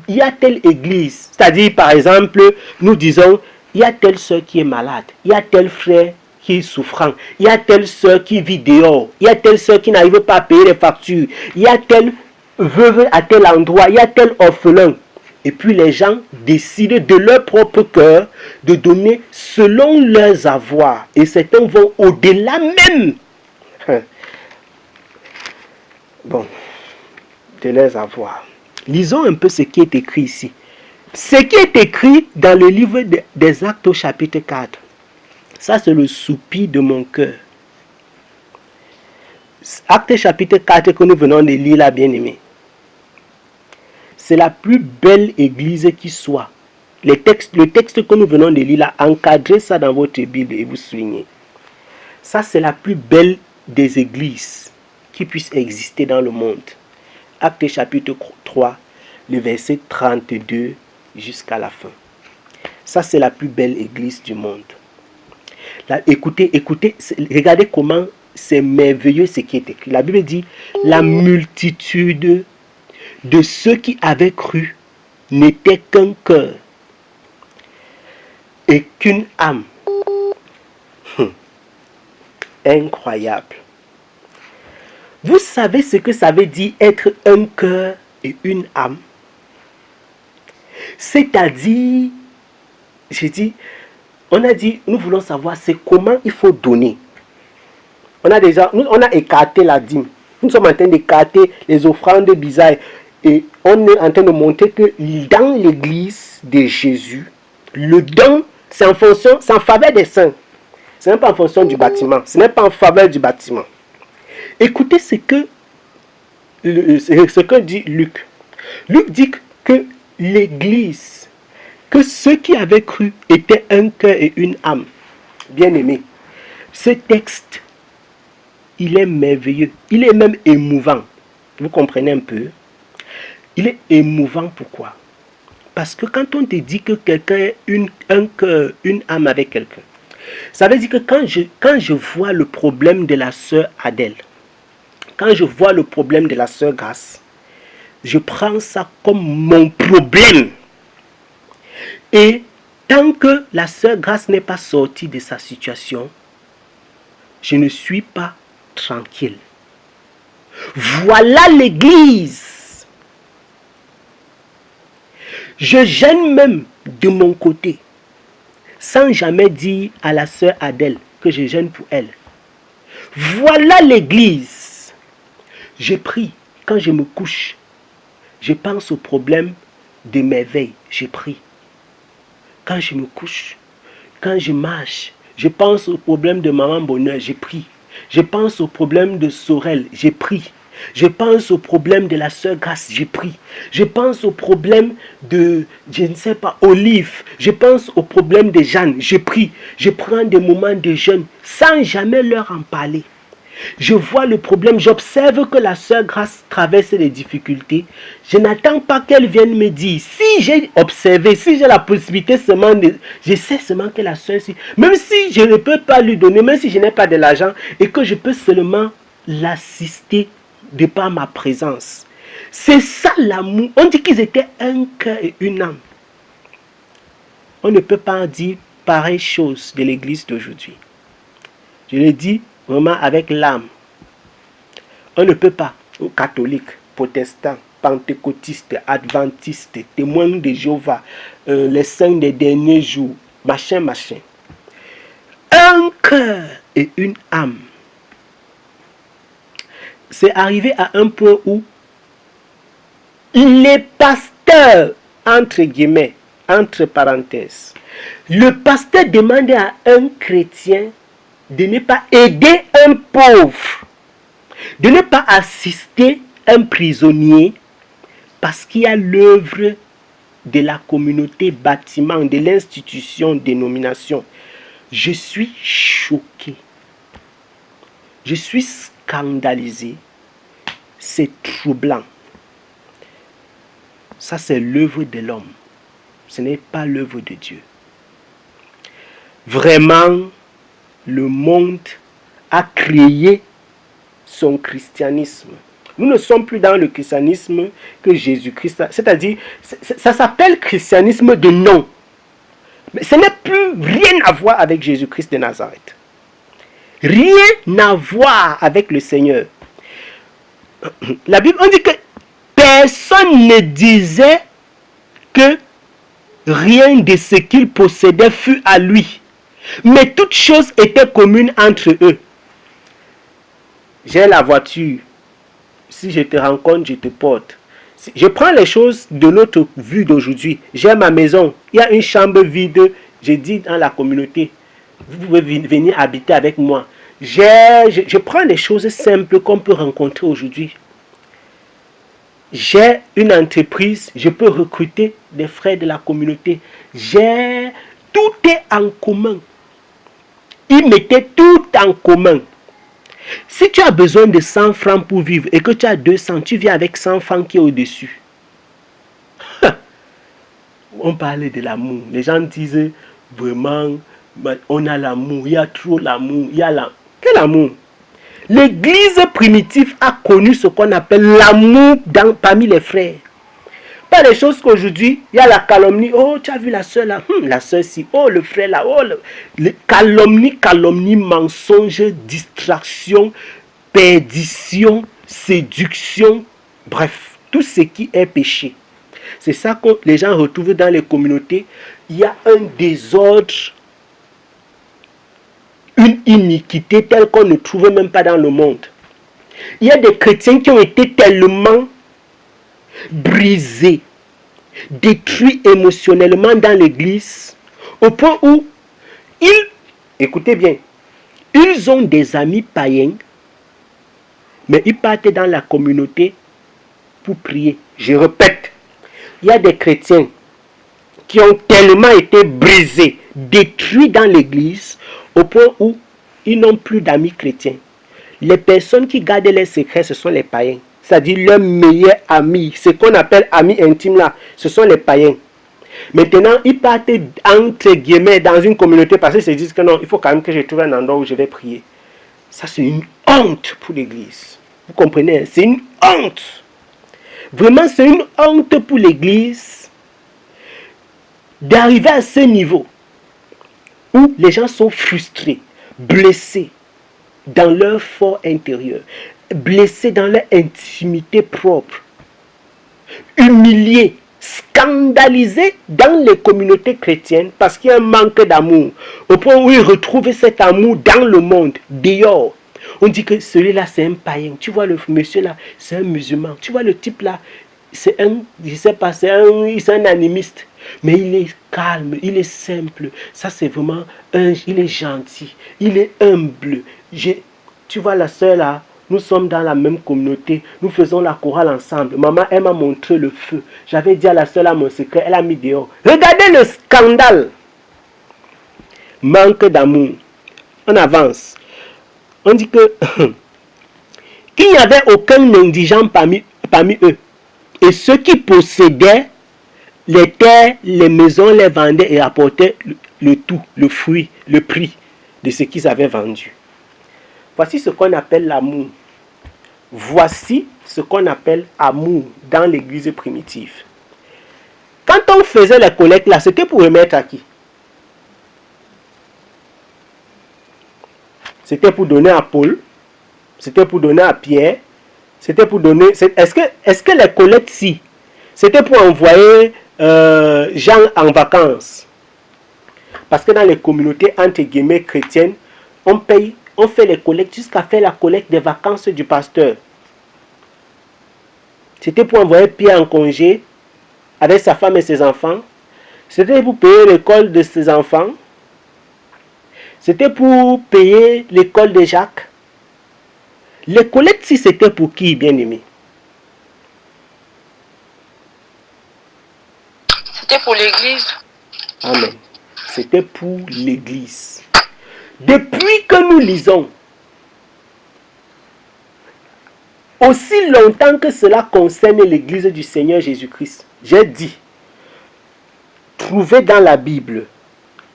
il y a telle église. C'est-à-dire, par exemple, nous disons, il y a telle soeur qui est malade. Il y a tel frère qui est souffrant. Il y a telle soeur qui vit dehors. Il y a telle soeur qui n'arrive pas à payer les factures. Il y a telle veuve à tel endroit. Il y a tel orphelin. Et puis les gens décident de leur propre cœur de donner selon leurs avoirs. Et certains vont au-delà même. Bon, de leurs avoirs. Lisons un peu ce qui est écrit ici. Ce qui est écrit dans le livre des Actes au chapitre 4. Ça, c'est le soupir de mon cœur. Actes chapitre 4 que nous venons de lire là, bien aimé. C'est la plus belle église qui soit. Le texte que nous venons de lire là, encadrez ça dans votre Bible et vous soulignez. Ça, c'est la plus belle des églises qui puisse exister dans le monde. Actes chapitre 3, le verset 32 jusqu'à la fin. Ça, c'est la plus belle église du monde. Là, écoutez, regardez comment c'est merveilleux ce qui est écrit. La Bible dit, la multitude de ceux qui avaient cru n'était qu'un cœur et qu'une âme. Incroyable. Vous savez ce que ça veut dire être un cœur et une âme? C'est-à-dire, on a dit, nous voulons savoir c'est comment il faut donner. On a écarté la dîme. Nous sommes en train d'écarter les offrandes bizarres. Et on est en train de montrer que dans l'église de Jésus, le don, c'est en faveur des saints. Ce n'est pas en fonction du bâtiment. Ce n'est pas en faveur du bâtiment. Écoutez ce que dit Luc. Luc dit que l'église, que ceux qui avaient cru étaient un cœur et une âme. Bien-aimés, ce texte, il est merveilleux. Il est même émouvant. Vous comprenez un peu? Il est émouvant, pourquoi? Parce que quand on te dit que quelqu'un est un cœur, une âme avec quelqu'un, ça veut dire que quand je vois le problème de la sœur Adèle, quand je vois le problème de la sœur Grace, je prends ça comme mon problème. Et tant que la sœur Grace n'est pas sortie de sa situation, je ne suis pas tranquille. Voilà l'église. Je gêne même de mon côté, sans jamais dire à la sœur Adèle que je gêne pour elle. Voilà l'église. Je prie quand je me couche. Je pense au problème de mes veilles. Je prie. Quand je me couche, quand je marche, je pense au problème de Maman Bonheur. Je prie. Je pense au problème de Sorel. Je prie. Je pense au problème de la sœur Grace, je prie. Je pense au problème de, je ne sais pas, Olive. Je pense au problème de Jeanne, je prie. Je prends des moments de jeûne sans jamais leur en parler. Je vois le problème, j'observe que la sœur Grace traverse des difficultés. Je n'attends pas qu'elle vienne me dire. Si j'ai observé, si j'ai la possibilité seulement de... Je sais seulement que la sœur, même si je ne peux pas lui donner, même si je n'ai pas de l'argent, et que je peux seulement l'assister de par ma présence. C'est ça l'amour. On dit qu'ils étaient un cœur et une âme. On ne peut pas en dire pareille chose de l'église d'aujourd'hui. Je le dis vraiment avec l'âme. On ne peut pas, aux catholiques, protestants, pentecôtistes, adventistes, témoins de Jéhovah, les saints des derniers jours, machin. Un cœur et une âme. C'est arrivé à un point où les pasteurs, entre guillemets, entre parenthèses, le pasteur demandait à un chrétien de ne pas aider un pauvre, de ne pas assister un prisonnier, parce qu'il y a l'œuvre de la communauté bâtiment, de l'institution, dénomination. Je suis choqué. Je suis scandalisé. C'est troublant. Ça, c'est l'œuvre de l'homme. Ce n'est pas l'œuvre de Dieu. Vraiment, le monde a créé son christianisme. Nous ne sommes plus dans le christianisme que Jésus-Christ a. C'est-à-dire, ça s'appelle christianisme de nom. Mais ce n'est plus rien à voir avec Jésus-Christ de Nazareth. Rien à voir avec le Seigneur. La Bible, on dit que personne ne disait que rien de ce qu'il possédait fut à lui. Mais toutes choses étaient communes entre eux. J'ai la voiture. Si je te rencontre, je te porte. Je prends les choses de notre vue d'aujourd'hui. J'ai ma maison. Il y a une chambre vide. Je dis dans la communauté, vous pouvez venir habiter avec moi. Je prends les choses simples qu'on peut rencontrer aujourd'hui. J'ai une entreprise. Je peux recruter des frères de la communauté. Tout est en commun. Ils mettaient tout en commun. Si tu as besoin de 100 francs pour vivre et que tu as 200, tu viens avec 100 francs qui est au-dessus. On parlait de l'amour. Les gens disent vraiment, on a l'amour, il y a trop l'amour, Quel amour? L'église primitive a connu ce qu'on appelle l'amour parmi les frères. Pas des choses qu'aujourd'hui, il y a la calomnie. Oh, tu as vu la soeur là, la soeur ci, oh, le frère là, oh, calomnie, mensonge, distraction, perdition, séduction, bref, tout ce qui est péché. C'est ça que les gens retrouvent dans les communautés. Il y a un désordre, une iniquité telle qu'on ne trouve même pas dans le monde. Il y a des chrétiens qui ont été tellement brisés, détruits émotionnellement dans l'église, au point où écoutez bien, ils ont des amis païens, mais ils partent dans la communauté pour prier. Je répète, il y a des chrétiens qui ont tellement été brisés, détruits dans l'église, au point où ils n'ont plus d'amis chrétiens. Les personnes qui gardent les secrets, ce sont les païens. C'est-à-dire leurs meilleurs amis, ce qu'on appelle amis intimes là, ce sont les païens. Maintenant, ils partent entre guillemets dans une communauté parce qu'ils se disent que non, il faut quand même que je trouve un endroit où je vais prier. Ça, c'est une honte pour l'église. Vous comprenez? C'est une honte. Vraiment, c'est une honte pour l'église d'arriver à ce niveau où les gens sont frustrés, blessés dans leur fort intérieur, blessés dans leur intimité propre, humiliés, scandalisés dans les communautés chrétiennes parce qu'il y a un manque d'amour, au point où ils retrouvent cet amour dans le monde, dehors. On dit que celui-là c'est un païen, tu vois le monsieur là, c'est un musulman, tu vois le type là, c'est un, je sais pas, c'est un animiste. Mais il est calme, il est simple. Ça, c'est vraiment il est gentil, il est humble. Tu vois la soeur là, nous sommes dans la même communauté, nous faisons la chorale ensemble. Maman, elle m'a montré le feu. J'avais dit à la soeur là mon secret, elle a mis dehors. Regardez le scandale. Manque d'amour. On avance. On dit que qu'il n'y avait aucun indigent parmi eux. Et ceux qui possédaient les terres, les maisons, les vendaient et apportaient le tout, le fruit, le prix de ce qu'ils avaient vendu. Voici ce qu'on appelle l'amour. Voici ce qu'on appelle amour dans l'église primitive. Quand on faisait la collecte là, c'était pour remettre à qui? C'était pour donner à Paul, c'était pour donner à Pierre, c'était pour donner... Est-ce que les collectes si c'était pour envoyer Jean en vacances? Parce que dans les communautés entre guillemets chrétiennes, on paye, on fait les collectes jusqu'à faire la collecte des vacances du pasteur. C'était pour envoyer Pierre en congé avec sa femme et ses enfants. C'était pour payer l'école de ses enfants. C'était pour payer l'école de Jacques. Les collectes, si c'était pour qui, bien aimé? C'était pour l'église. Amen. C'était pour l'église. Depuis que nous lisons, aussi longtemps que cela concerne l'église du Seigneur Jésus-Christ, j'ai dit, trouvez dans la Bible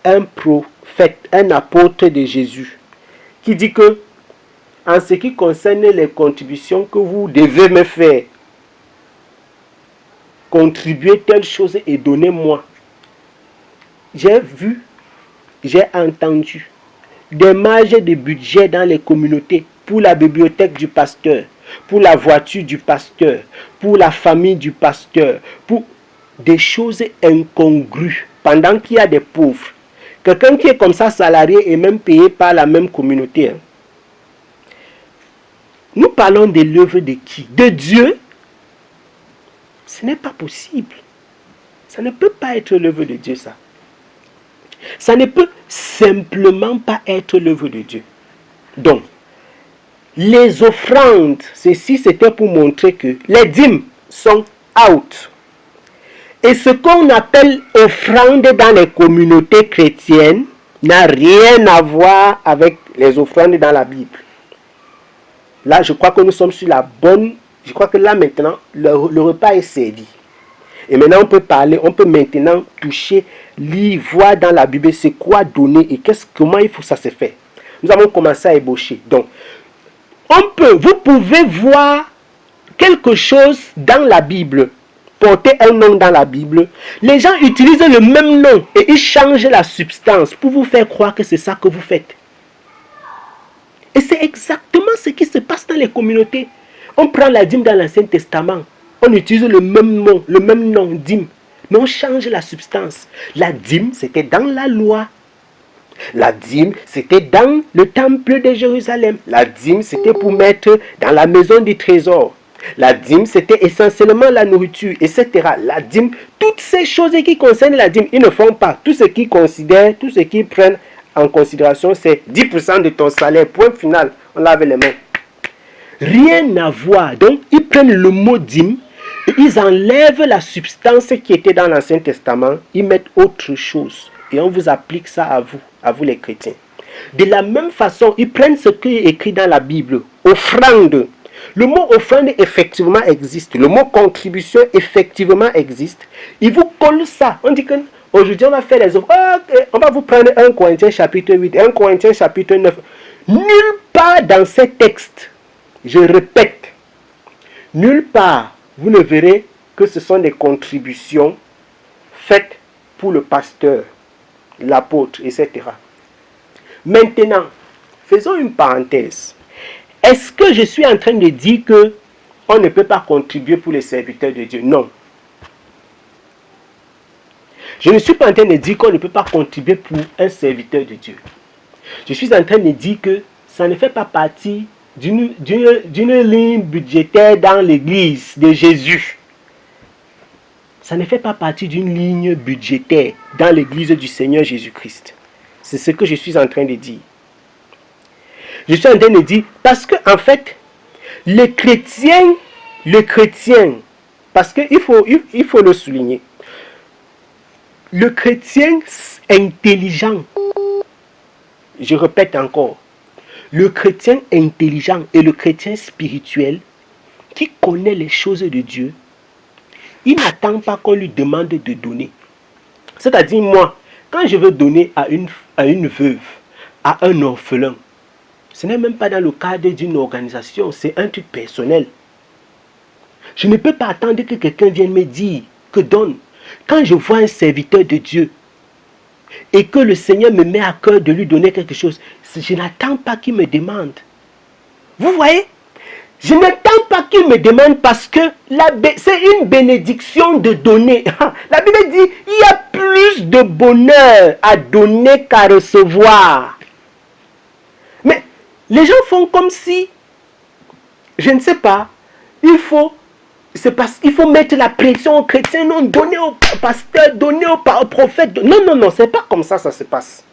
un prophète, un apôtre de Jésus, qui dit que, en ce qui concerne les contributions que vous devez me faire, contribuez telle chose et donnez-moi. J'ai vu, j'ai entendu des marges de budget dans les communautés pour la bibliothèque du pasteur, pour la voiture du pasteur, pour la famille du pasteur, pour des choses incongrues pendant qu'il y a des pauvres. Quelqu'un qui est comme ça salarié et même payé par la même communauté. Nous parlons de l'œuvre de qui? De Dieu? Ce n'est pas possible. Ça ne peut pas être l'œuvre de Dieu, ça. Ça ne peut simplement pas être l'œuvre de Dieu. Donc, les offrandes, ceci c'était pour montrer que les dîmes sont out. Et ce qu'on appelle offrande dans les communautés chrétiennes n'a rien à voir avec les offrandes dans la Bible. Là, je crois que nous sommes sur la bonne... Je crois que là, maintenant, le repas est servi. Et maintenant, on peut parler, on peut maintenant toucher, lire, voir dans la Bible c'est quoi donner et comment il faut que ça se fait. Nous avons commencé à ébaucher. Donc, Vous pouvez voir quelque chose dans la Bible, porter un nom dans la Bible. Les gens utilisent le même nom et ils changent la substance pour vous faire croire que c'est ça que vous faites. Et c'est exactement ce qui se passe dans les communautés. On prend la dîme dans l'Ancien Testament. On utilise le même nom, dîme. Mais on change la substance. La dîme, c'était dans la loi. La dîme, c'était dans le temple de Jérusalem. La dîme, c'était pour mettre dans la maison du trésor. La dîme, c'était essentiellement la nourriture, etc. La dîme, toutes ces choses qui concernent la dîme, ils ne font pas. Tout ce qu'ils considèrent, tout ce qu'ils prennent en considération, c'est 10% de ton salaire. Point final. On lave les mains. Rien à voir. Donc, ils prennent le mot dîme et ils enlèvent la substance qui était dans l'Ancien Testament. Ils mettent autre chose. Et on vous applique ça à vous les chrétiens. De la même façon, ils prennent ce qui est écrit dans la Bible. Offrande. Le mot offrande effectivement existe. Le mot contribution effectivement existe. Ils vous collent ça. On dit que aujourd'hui on va faire les offres. Okay. On va vous prendre 1 Corinthiens chapitre 8, 1 Corinthiens chapitre 9. Nulle part dans ces textes, je répète, nulle part vous ne verrez que ce sont des contributions faites pour le pasteur, l'apôtre, etc. Maintenant, faisons une parenthèse. Est-ce que je suis en train de dire que on ne peut pas contribuer pour les serviteurs de Dieu? Non. Je ne suis pas en train de dire qu'on ne peut pas contribuer pour un serviteur de Dieu. Je suis en train de dire que ça ne fait pas partie d'une ligne budgétaire dans l'église de Jésus. Ça ne fait pas partie d'une ligne budgétaire dans l'église du Seigneur Jésus-Christ. C'est ce que je suis en train de dire. Je suis en train de dire, parce que en fait, le chrétien, parce qu'il faut le souligner, le chrétien intelligent, je répète encore, le chrétien intelligent et le chrétien spirituel qui connaît les choses de Dieu, il n'attend pas qu'on lui demande de donner. C'est-à-dire moi, quand je veux donner à une veuve, à un orphelin, ce n'est même pas dans le cadre d'une organisation, c'est un truc personnel. Je ne peux pas attendre que quelqu'un vienne me dire que donne. Quand je vois un serviteur de Dieu et que le Seigneur me met à cœur de lui donner quelque chose, je n'attends pas qu'il me demande. Vous voyez? Je n'attends pas qu'il me demande parce que c'est une bénédiction de donner. La Bible dit, il y a plus de bonheur à donner qu'à recevoir. Mais les gens font comme si, je ne sais pas, il faut mettre la pression aux chrétiens, non, donner au pasteur, donner au prophète. Non, c'est pas comme ça se passe.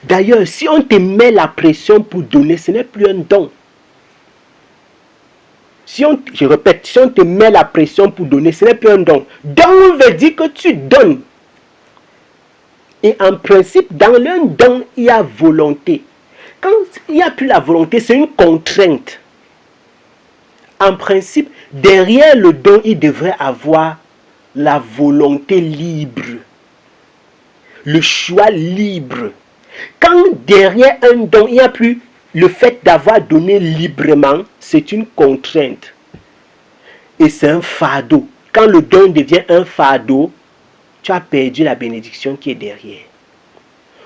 D'ailleurs, si on te met la pression pour donner, ce n'est plus un don. Je répète, si on te met la pression pour donner, ce n'est plus un don. Don veut dire que tu donnes. Et en principe, dans l'un don, il y a volonté. Quand il n'y a plus la volonté, c'est une contrainte. En principe, derrière le don, il devrait avoir la volonté libre. Le choix libre. Quand derrière un don, il n'y a plus le fait d'avoir donné librement, c'est une contrainte. Et c'est un fardeau. Quand le don devient un fardeau, tu as perdu la bénédiction qui est derrière.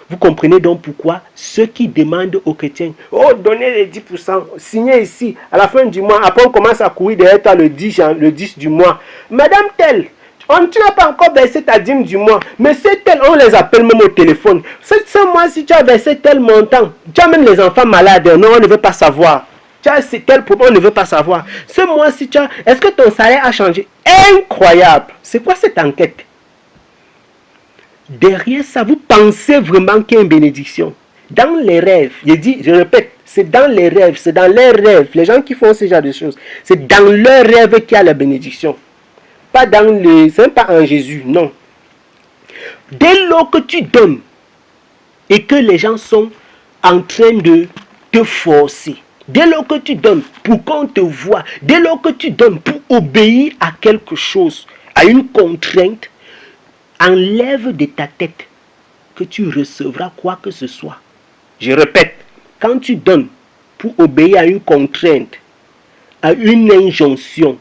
Vous comprenez donc pourquoi ceux qui demandent aux chrétiens, oh, donnez les 10%, signez ici, à la fin du mois, après on commence à courir derrière toi le 10 du mois. Madame telle, tu n'as pas encore versé ta dîme du mois, mais c'est tel, on les appelle même au téléphone. Ce mois-ci, tu as versé tel montant. Tu as même les enfants malades, non, on ne veut pas savoir. Tu as tel problème, on ne veut pas savoir. Ce mois-ci, est-ce que ton salaire a changé? Incroyable. C'est quoi cette enquête? Derrière ça, vous pensez vraiment qu'il y a une bénédiction. Dans les rêves, je répète, c'est dans les rêves, c'est dans les rêves. Les gens qui font ce genre de choses, c'est dans leurs rêves qu'il y a la bénédiction. Pas c'est pas en Jésus, non. Dès lors que tu donnes et que les gens sont en train de te forcer, dès lors que tu donnes pour qu'on te voie, dès lors que tu donnes pour obéir à quelque chose, à une contrainte, enlève de ta tête que tu recevras quoi que ce soit. Je répète, quand tu donnes pour obéir à une contrainte, à une injonction,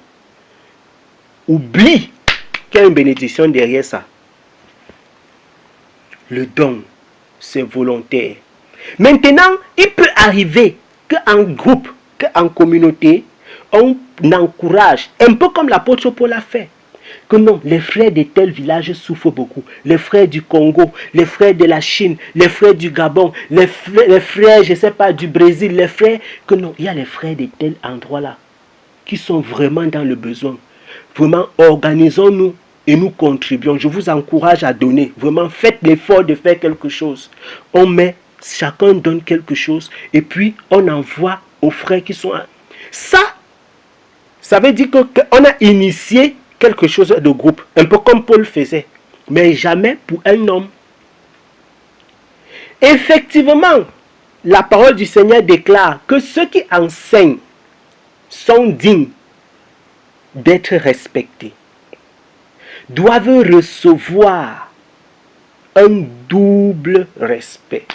oublie qu'il y a une bénédiction derrière ça. Le don, c'est volontaire. Maintenant, il peut arriver qu'en groupe, qu'en communauté, on encourage, un peu comme l'apôtre Paul a fait, que non, les frères de tel village souffrent beaucoup. Les frères du Congo, les frères de la Chine, les frères du Gabon, les frères, je ne sais pas, du Brésil, les frères, que non, il y a les frères de tel endroit-là qui sont vraiment dans le besoin. Vraiment, organisons-nous et nous contribuons. Je vous encourage à donner. Vraiment, faites l'effort de faire quelque chose. On met, chacun donne quelque chose et puis on envoie aux frères qui sont... Ça veut dire qu'on a initié quelque chose de groupe, un peu comme Paul faisait, mais jamais pour un homme. Effectivement, la parole du Seigneur déclare que ceux qui enseignent sont dignes d'être respectés, doivent recevoir un double respect.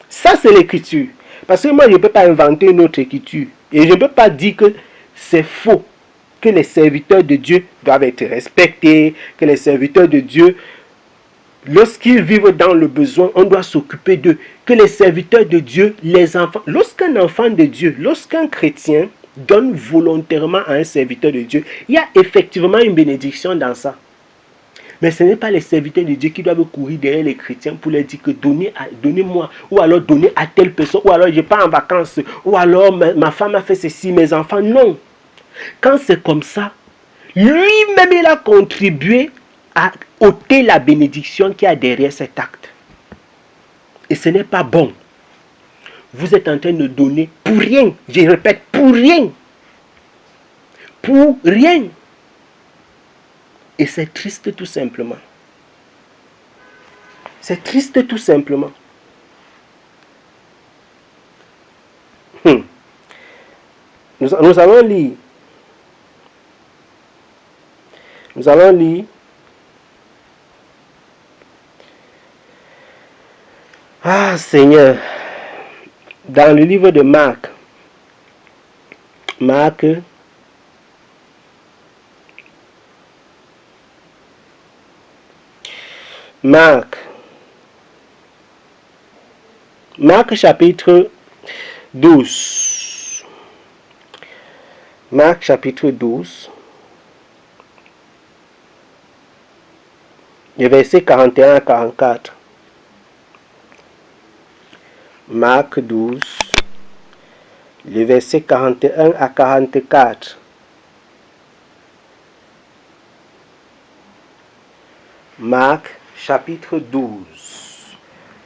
Ça, c'est l'écriture. Parce que moi, je ne peux pas inventer une autre écriture. Et je ne peux pas dire que c'est faux, que les serviteurs de Dieu doivent être respectés, que les serviteurs de Dieu, lorsqu'ils vivent dans le besoin, on doit s'occuper d'eux. Que les serviteurs de Dieu, les enfants, lorsqu'un enfant de Dieu, lorsqu'un chrétien donne volontairement à un serviteur de Dieu, il y a effectivement une bénédiction dans ça. Mais ce n'est pas les serviteurs de Dieu qui doivent courir derrière les chrétiens pour leur dire que donnez-moi, ou alors donnez à telle personne, ou alors je pars en vacances, ou alors ma femme a fait ceci, mes enfants. Non. Quand c'est comme ça, lui-même il a contribué à ôter la bénédiction qu'il y a derrière cet acte. Et ce n'est pas bon. Vous êtes en train de donner pour rien. Je répète, pour rien. Pour rien. Et c'est triste tout simplement. C'est triste tout simplement. Nous allons lire. Nous allons lire. Ah Seigneur. Dans le livre de Marc. Marc chapitre 12. Marc chapitre 12. Les versets 41 à 44. Marc 12. Les versets 41 à 44. Marc chapitre 12.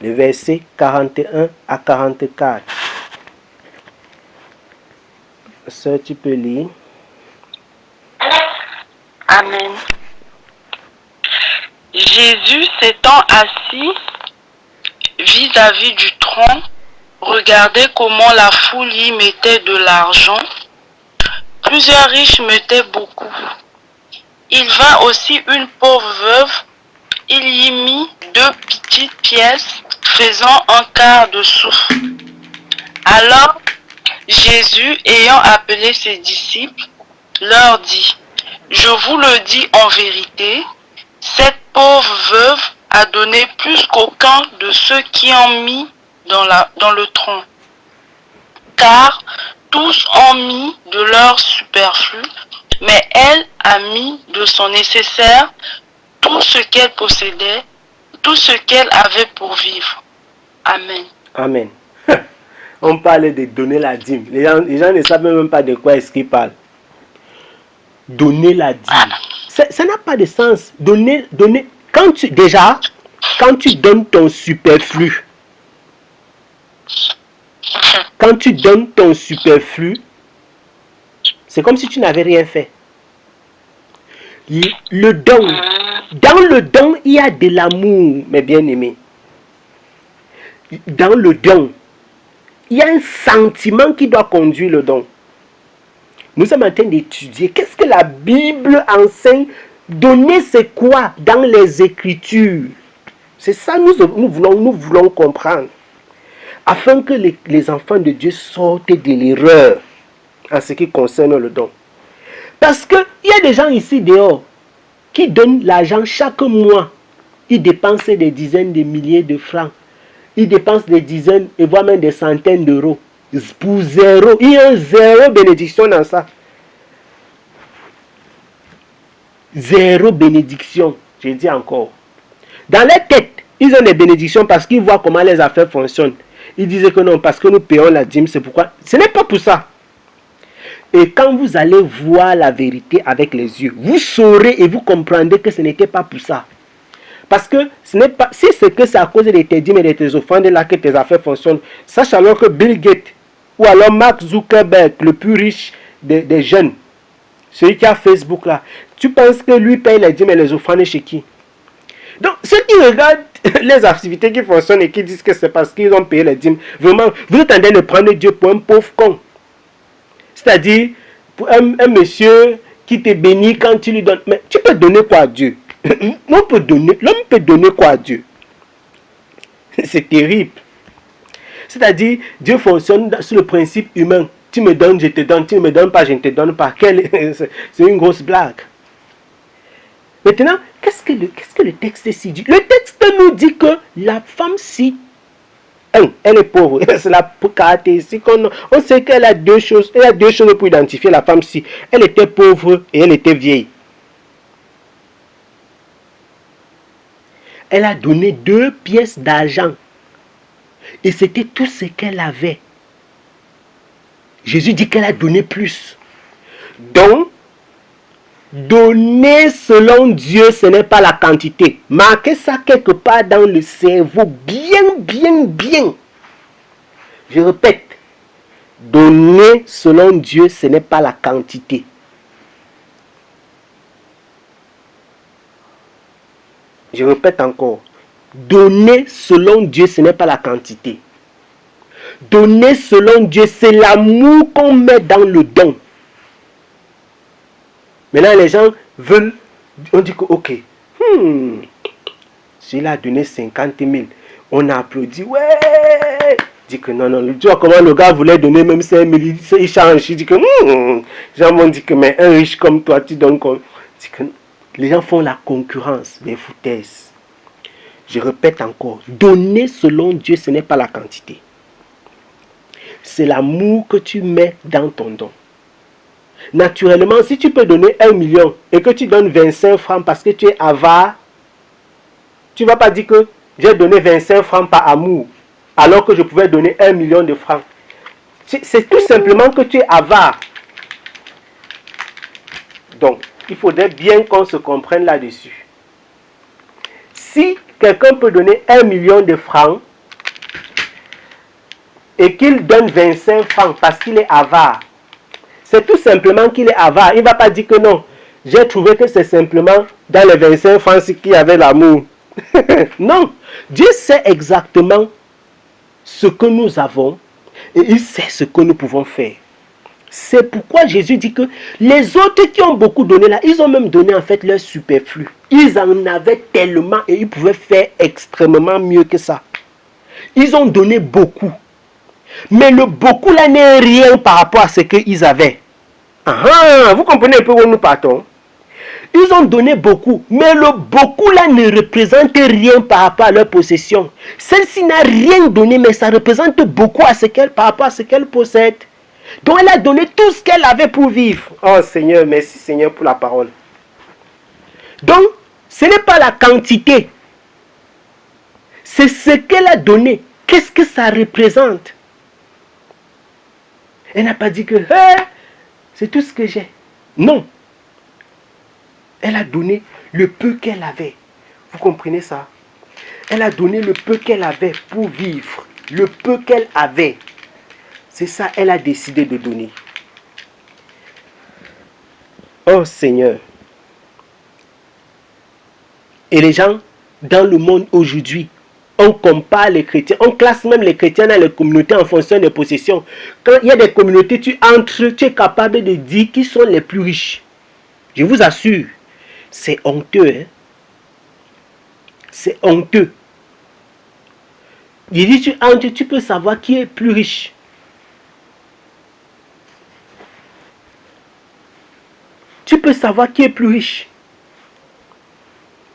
Les versets 41 à 44. Ça, tu peux lire. Amen. Jésus s'étant assis vis-à-vis du tronc, regardait comment la foule y mettait de l'argent. Plusieurs riches mettaient beaucoup. Il vint aussi une pauvre veuve. Il y mit 2 petites pièces, faisant un quart de sou. Alors, Jésus, ayant appelé ses disciples, leur dit, « Je vous le dis en vérité, cette pauvre veuve a donné plus qu'aucun de ceux qui ont mis dans le tronc. Car tous ont mis de leur superflu, mais elle a mis de son nécessaire tout ce qu'elle possédait, tout ce qu'elle avait pour vivre. » Amen. Amen. On parle de donner la dîme. Les gens ne savent même pas de quoi est-ce qu'ils parlent. Donner la dîme. Ça n'a pas de sens. Donner. Quand tu donnes ton superflu, c'est comme si tu n'avais rien fait. Le don. Dans le don, il y a de l'amour, mes bien-aimés. Dans le don, il y a un sentiment qui doit conduire le don. Nous sommes en train d'étudier. Qu'est-ce que la Bible enseigne? Donner, c'est quoi dans les Écritures? C'est ça nous voulons comprendre. afin que les enfants de Dieu sortent de l'erreur en ce qui concerne le don. Parce qu'il y a des gens ici dehors qui donnent l'argent chaque mois. Ils dépensent des dizaines de milliers de francs. Ils dépensent des dizaines et voire même des centaines d'euros. Pour zéro. Il y a zéro bénédiction dans ça. Zéro bénédiction. Je dis encore. Dans leur tête, ils ont des bénédictions parce qu'ils voient comment les affaires fonctionnent. Ils disent que non, parce que nous payons la dîme, c'est pourquoi. Ce n'est pas pour ça. Et quand vous allez voir la vérité avec les yeux, vous saurez et vous comprendrez que ce n'était pas pour ça. Parce que ce n'est pas, si c'est que c'est à cause de tes dîmes et de tes offrandes là que tes affaires fonctionnent, sache alors que Bill Gates ou alors Mark Zuckerberg, le plus riche des jeunes, celui qui a Facebook là, tu penses que lui paye les dîmes et les offrandes chez qui? Donc ceux qui regardent les activités qui fonctionnent et qui disent que c'est parce qu'ils ont payé les dîmes, vraiment, vous êtes en train de prendre Dieu pour un pauvre con. C'est-à-dire, pour un monsieur qui te bénit quand tu lui donnes. Mais tu peux donner quoi à Dieu? L'homme peut donner quoi à Dieu? C'est terrible. C'est-à-dire, Dieu fonctionne sur le principe humain. Tu me donnes, je te donne. Tu ne me donnes pas, je ne te donne pas. C'est une grosse blague. Maintenant, qu'est-ce que le texte ici dit? Le texte nous dit que la femme-ci, elle est pauvre. C'est la caractéristique. On sait qu'elle a deux choses. Il y a deux choses pour identifier la femme-ci. Elle était pauvre et elle était vieille. Elle a donné 2 pièces d'argent. Et c'était tout ce qu'elle avait. Jésus dit qu'elle a donné plus. Donc, donner selon Dieu, ce n'est pas la quantité. Marquez ça quelque part dans le cerveau. Bien, bien, bien. Je répète. Donner selon Dieu, ce n'est pas la quantité. Je répète encore. Donner selon Dieu, ce n'est pas la quantité. Donner selon Dieu, c'est l'amour qu'on met dans le don. Maintenant, les gens veulent, on dit que, ok, celui-là a donné 50 000. On a applaudi, ouais. Dit que non, tu vois comment le gars voulait donner même 5 000, il change. Il dit que, les gens vont dire que, mais un riche comme toi, tu donnes comme. Les gens font la concurrence, des foutaises. Je répète encore, donner selon Dieu, ce n'est pas la quantité. C'est l'amour que tu mets dans ton don. Naturellement, si tu peux donner 1 million et que tu donnes 25 francs parce que tu es avare, tu ne vas pas dire que j'ai donné 25 francs par amour alors que je pouvais donner 1 million de francs. C'est tout simplement que tu es avare. Donc, il faudrait bien qu'on se comprenne là-dessus. Si quelqu'un peut donner 1 million de francs et qu'il donne 25 francs parce qu'il est avare, c'est tout simplement qu'il est avare. Il ne va pas dire que non. J'ai trouvé que c'est simplement dans les 25 francs qu'il y avait l'amour. Non. Dieu sait exactement ce que nous avons et il sait ce que nous pouvons faire. C'est pourquoi Jésus dit que les autres qui ont beaucoup donné là, ils ont même donné en fait leur superflu. Ils en avaient tellement et ils pouvaient faire extrêmement mieux que ça. Ils ont donné beaucoup. Mais le beaucoup là n'est rien par rapport à ce qu'ils avaient. Vous comprenez un peu où nous partons? Ils ont donné beaucoup, mais le beaucoup là ne représente rien par rapport à leur possession. Celle-ci n'a rien donné, mais ça représente beaucoup par rapport à ce qu'elle possède. Donc elle a donné tout ce qu'elle avait pour vivre. Oh Seigneur, merci Seigneur pour la parole. Donc, ce n'est pas la quantité. C'est ce qu'elle a donné. Qu'est-ce que ça représente? Elle n'a pas dit que c'est tout ce que j'ai. Non. Elle a donné le peu qu'elle avait. Vous comprenez ça? Elle a donné le peu qu'elle avait pour vivre. Le peu qu'elle avait. C'est ça, elle a décidé de donner. Oh Seigneur. Et les gens, dans le monde aujourd'hui, on compare les chrétiens, on classe même les chrétiens dans les communautés en fonction des possessions. Quand il y a des communautés, tu entres, tu es capable de dire qui sont les plus riches. Je vous assure, c'est honteux. C'est honteux. Il dit, tu entres, tu peux savoir qui est plus riche. Tu peux savoir qui est plus riche.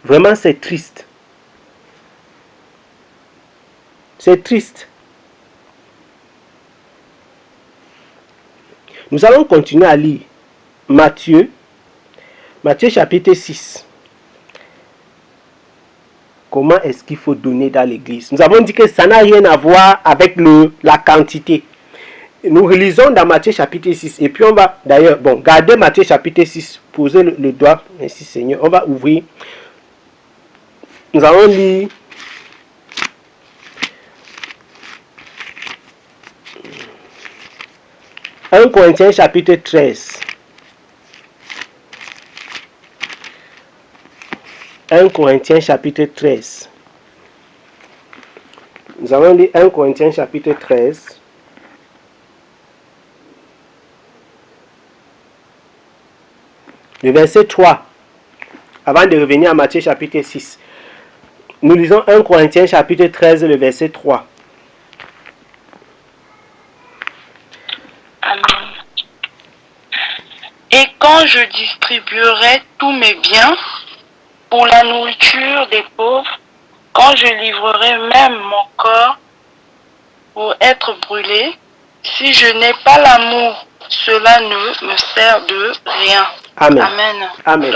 Vraiment, c'est triste. C'est triste. Nous allons continuer à lire Matthieu chapitre 6. Comment est-ce qu'il faut donner dans l'église? Nous avons dit que ça n'a rien à voir avec la quantité. Nous relisons dans Matthieu chapitre 6. Et puis on va, d'ailleurs, bon, gardez Matthieu chapitre 6. Posez le doigt. Merci Seigneur. On va ouvrir. Nous allons lire 1 Corinthiens chapitre 13. 1 Corinthiens chapitre 13. Nous allons lire 1 Corinthiens chapitre 13. Le verset 3. Avant de revenir à Matthieu chapitre 6. Nous lisons 1 Corinthiens chapitre 13, le verset 3. Amen. Et quand je distribuerai tous mes biens pour la nourriture des pauvres, quand je livrerai même mon corps pour être brûlé, si je n'ai pas l'amour, cela ne me sert de rien. Amen. Amen.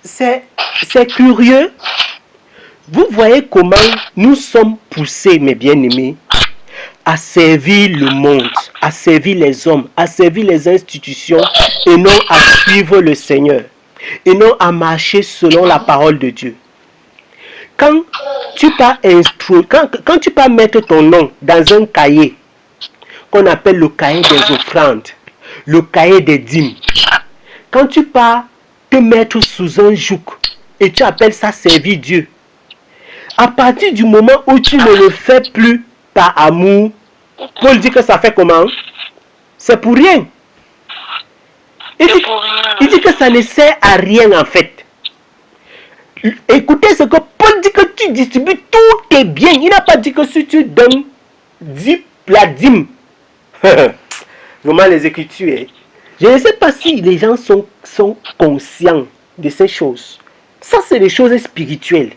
C'est curieux. Vous voyez comment nous sommes poussés, mes bien-aimés, à servir le monde, à servir les hommes, à servir les institutions et non à suivre le Seigneur et non à marcher selon la parole de Dieu. Quand tu vas quand tu vas mettre ton nom dans un cahier qu'on appelle le cahier des offrandes, le cahier des dîmes, quand tu vas te mettre sous un joug et tu appelles ça servir Dieu, à partir du moment où tu ne le fais plus par amour, Paul dit que ça fait comment? C'est pour rien. Il dit que ça ne sert à rien en fait. Écoutez ce que Paul dit, que tu distribues tous tes biens. Il n'a pas dit que si tu donnes la dîme. Vraiment les Écritures. Je ne sais pas si les gens sont conscients de ces choses. Ça, c'est des choses spirituelles.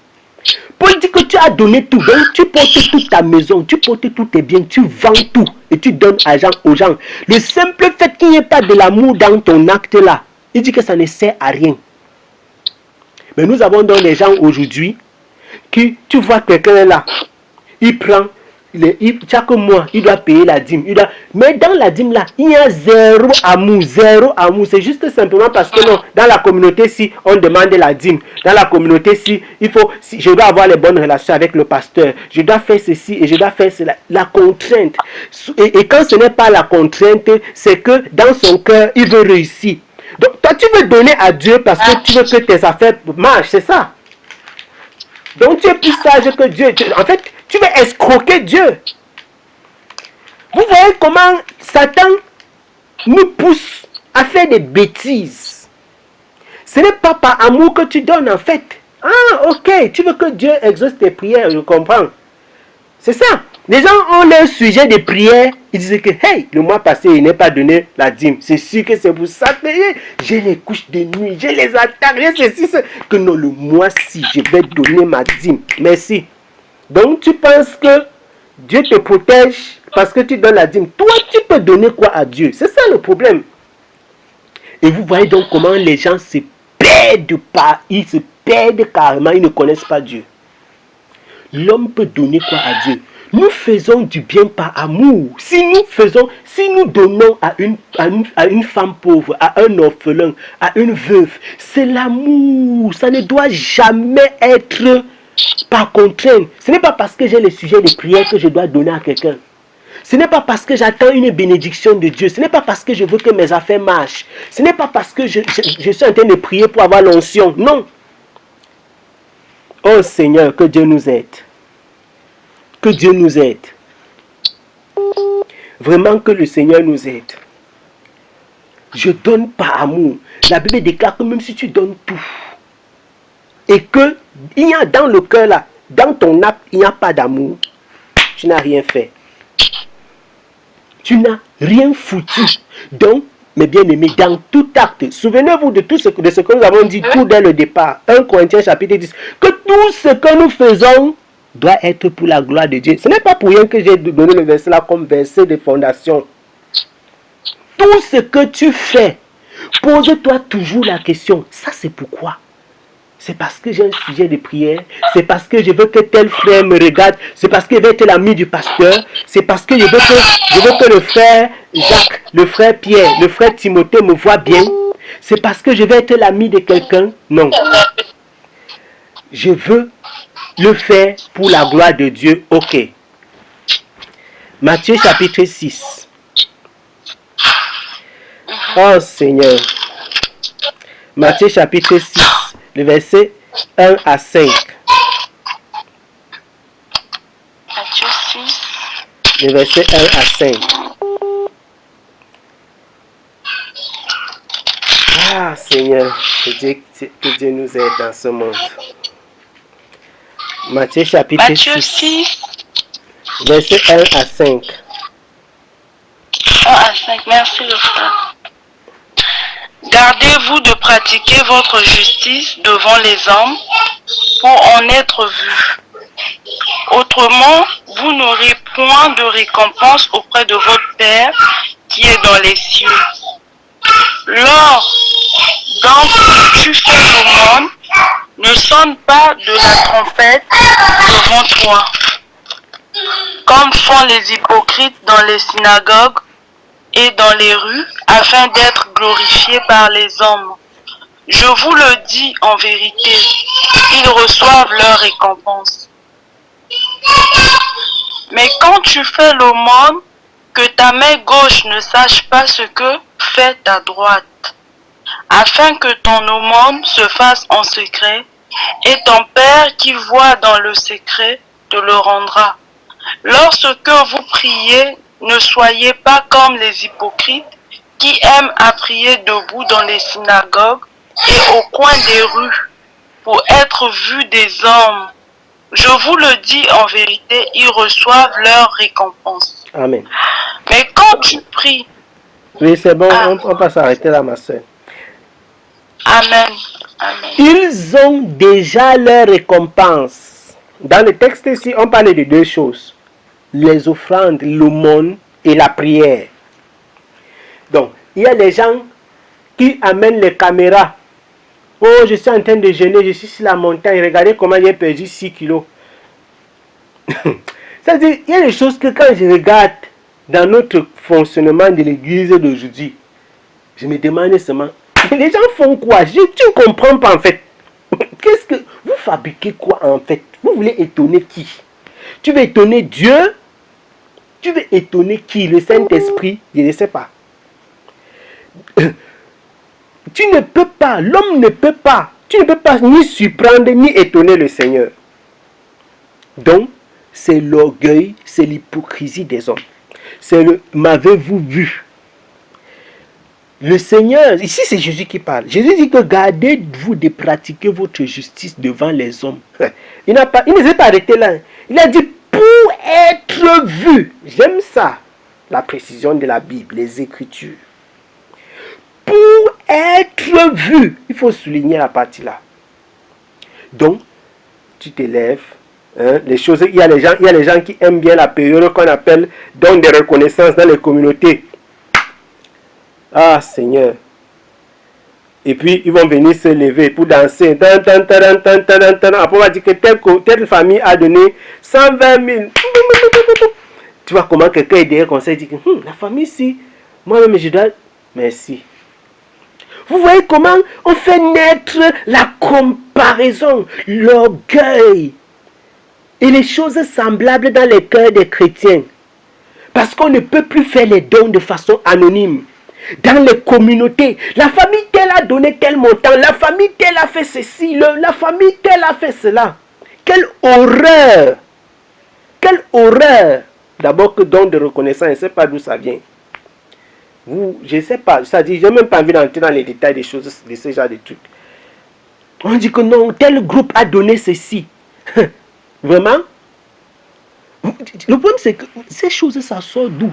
Paul dit que tu as donné tout. Donc, tu portes toute ta maison, tu portes tous tes biens, tu vends tout et tu donnes argent aux gens. Le simple fait qu'il n'y ait pas de l'amour dans ton acte là, il dit que ça ne sert à rien. Mais nous avons donc des gens aujourd'hui qui, tu vois quelqu'un là, il prend, chaque mois, il doit payer la dîme. Mais dans la dîme là, il y a zéro amour, zéro amour. C'est juste simplement parce que non, dans la communauté, si on demande la dîme, dans la communauté, si je dois avoir les bonnes relations avec le pasteur, je dois faire ceci et je dois faire cela. La contrainte. Et quand ce n'est pas la contrainte, c'est que dans son cœur, il veut réussir. Donc, toi, tu veux donner à Dieu parce que tu veux que tes affaires marchent, c'est ça. Donc, tu es plus sage que Dieu. En fait, tu veux escroquer Dieu. Vous voyez comment Satan nous pousse à faire des bêtises. Ce n'est pas par amour que tu donnes, en fait. Ah, ok, tu veux que Dieu exauce tes prières, je comprends. C'est ça. Les gens ont leur sujet de prière. Ils disent que, hey, le mois passé, il n'est pas donné la dîme. C'est sûr que c'est pour ça que j'ai les couches de nuit, j'ai les attaques, j'ai ceci, que non, le mois-ci, je vais donner ma dîme. Merci. Donc, tu penses que Dieu te protège parce que tu donnes la dîme. Toi, tu peux donner quoi à Dieu? C'est ça le problème. Et vous voyez donc comment les gens se perdent pas. Ils se perdent carrément, ils ne connaissent pas Dieu. L'homme peut donner quoi à Dieu? Nous faisons du bien par amour. Si nous donnons à une femme pauvre, à un orphelin, à une veuve, c'est l'amour. Ça ne doit jamais être par contrainte. Ce n'est pas parce que j'ai le sujet de prière que je dois donner à quelqu'un. Ce n'est pas parce que j'attends une bénédiction de Dieu. Ce n'est pas parce que je veux que mes affaires marchent. Ce n'est pas parce que je suis en train de prier pour avoir l'onction. Non. Oh Seigneur, que Dieu nous aide. Que Dieu nous aide. Vraiment que le Seigneur nous aide. Je donne par amour. La Bible déclare que même si tu donnes tout, et que il y a dans le cœur là, dans ton acte, il n'y a pas d'amour, tu n'as rien fait. Tu n'as rien foutu. Donc, mes bien-aimés, dans tout acte, souvenez-vous de ce que nous avons dit tout dès le départ. 1 Corinthiens chapitre 10. Que tout ce que nous faisons doit être pour la gloire de Dieu. Ce n'est pas pour rien que j'ai donné le verset là comme verset de fondation. Tout ce que tu fais, pose-toi toujours la question, ça c'est pourquoi? C'est parce que j'ai un sujet de prière, c'est parce que je veux que tel frère me regarde, c'est parce que je veux être l'ami du pasteur, c'est parce que je veux que le frère Jacques, le frère Pierre, le frère Timothée me voient bien, c'est parce que je veux être l'ami de quelqu'un. Non. Je veux le faire pour la gloire de Dieu. Ok. Matthieu chapitre 6. Oh Seigneur. Matthieu chapitre 6. Le verset 1 à 5. Matthieu 6. Le verset 1 à 5. Ah Seigneur, que Dieu nous aide dans ce monde. Matthieu chapitre 6. Verset 1 à 5. 1 à 5, merci le frère. Gardez-vous de pratiquer votre justice devant les hommes pour en être vus. Autrement, vous n'aurez point de récompense auprès de votre Père qui est dans les cieux. Lors donc tu fais l'aumône, ne sonne pas de la trompette devant toi, comme font les hypocrites dans les synagogues et dans les rues, afin d'être glorifiés par les hommes. Je vous le dis en vérité, ils reçoivent leur récompense. Mais quand tu fais l'aumône, que ta main gauche ne sache pas ce que fait ta droite, afin que ton aumône se fasse en secret, et ton Père qui voit dans le secret te le rendra. Lorsque vous priez, ne soyez pas comme les hypocrites qui aiment à prier debout dans les synagogues et au coin des rues pour être vus des hommes. Je vous le dis en vérité, ils reçoivent leur récompense. Amen. Mais quand tu pries... Oui, c'est bon, on peut s'arrêter là, ma soeur. Amen. Amen. Ils ont déjà leur récompense. Dans le texte ici, on parlait de deux choses. Les offrandes, l'aumône et la prière. Donc, il y a des gens qui amènent les caméras. Oh, je suis en train de jeûner, je suis sur la montagne. Regardez comment j'ai perdu 6 kilos. C'est-à-dire, il y a des choses que quand je regarde dans notre fonctionnement de l'église d'aujourd'hui, je me demande seulement, les gens font quoi? Tu ne comprends pas en fait. Qu'est-ce que vous fabriquez quoi en fait? Vous voulez étonner qui? Tu veux étonner Dieu? Tu veux étonner qui? Le Saint-Esprit? Je ne sais pas. Tu ne peux pas, l'homme ne peut pas, tu ne peux pas ni surprendre ni étonner le Seigneur. Donc, c'est l'orgueil, c'est l'hypocrisie des hommes. C'est le m'avez-vous vu? Le Seigneur, ici c'est Jésus qui parle. Jésus dit que gardez-vous de pratiquer votre justice devant les hommes. Il ne s'est pas arrêté là. Il a dit pour être vu. J'aime ça, la précision de la Bible, les Écritures. Pour être vu. Il faut souligner la partie là. Donc, tu te lèves. Les choses, il y a les gens qui aiment bien la période qu'on appelle don de reconnaissance dans les communautés. Ah Seigneur. Et puis ils vont venir se lever pour danser. Après on va dire que telle famille a donné 120 000. Tu vois comment quelqu'un est derrière comme ça, il dit que la famille si, moi-même je dois. Merci. Vous voyez comment on fait naître la comparaison, l'orgueil et les choses semblables dans les cœurs des chrétiens. Parce qu'on ne peut plus faire les dons de façon anonyme. Dans les communautés, la famille telle a donné tel montant, la famille telle a fait ceci, la famille telle a fait cela. Quelle horreur! Quelle horreur! D'abord que don de reconnaissance, je ne sais pas d'où ça vient. Je ne sais pas, ça dit, je n'ai même pas envie d'entrer dans les détails des choses, de ce genre de trucs. On dit que non, tel groupe a donné ceci. Vraiment? Le problème, c'est que ces choses, ça sort d'où?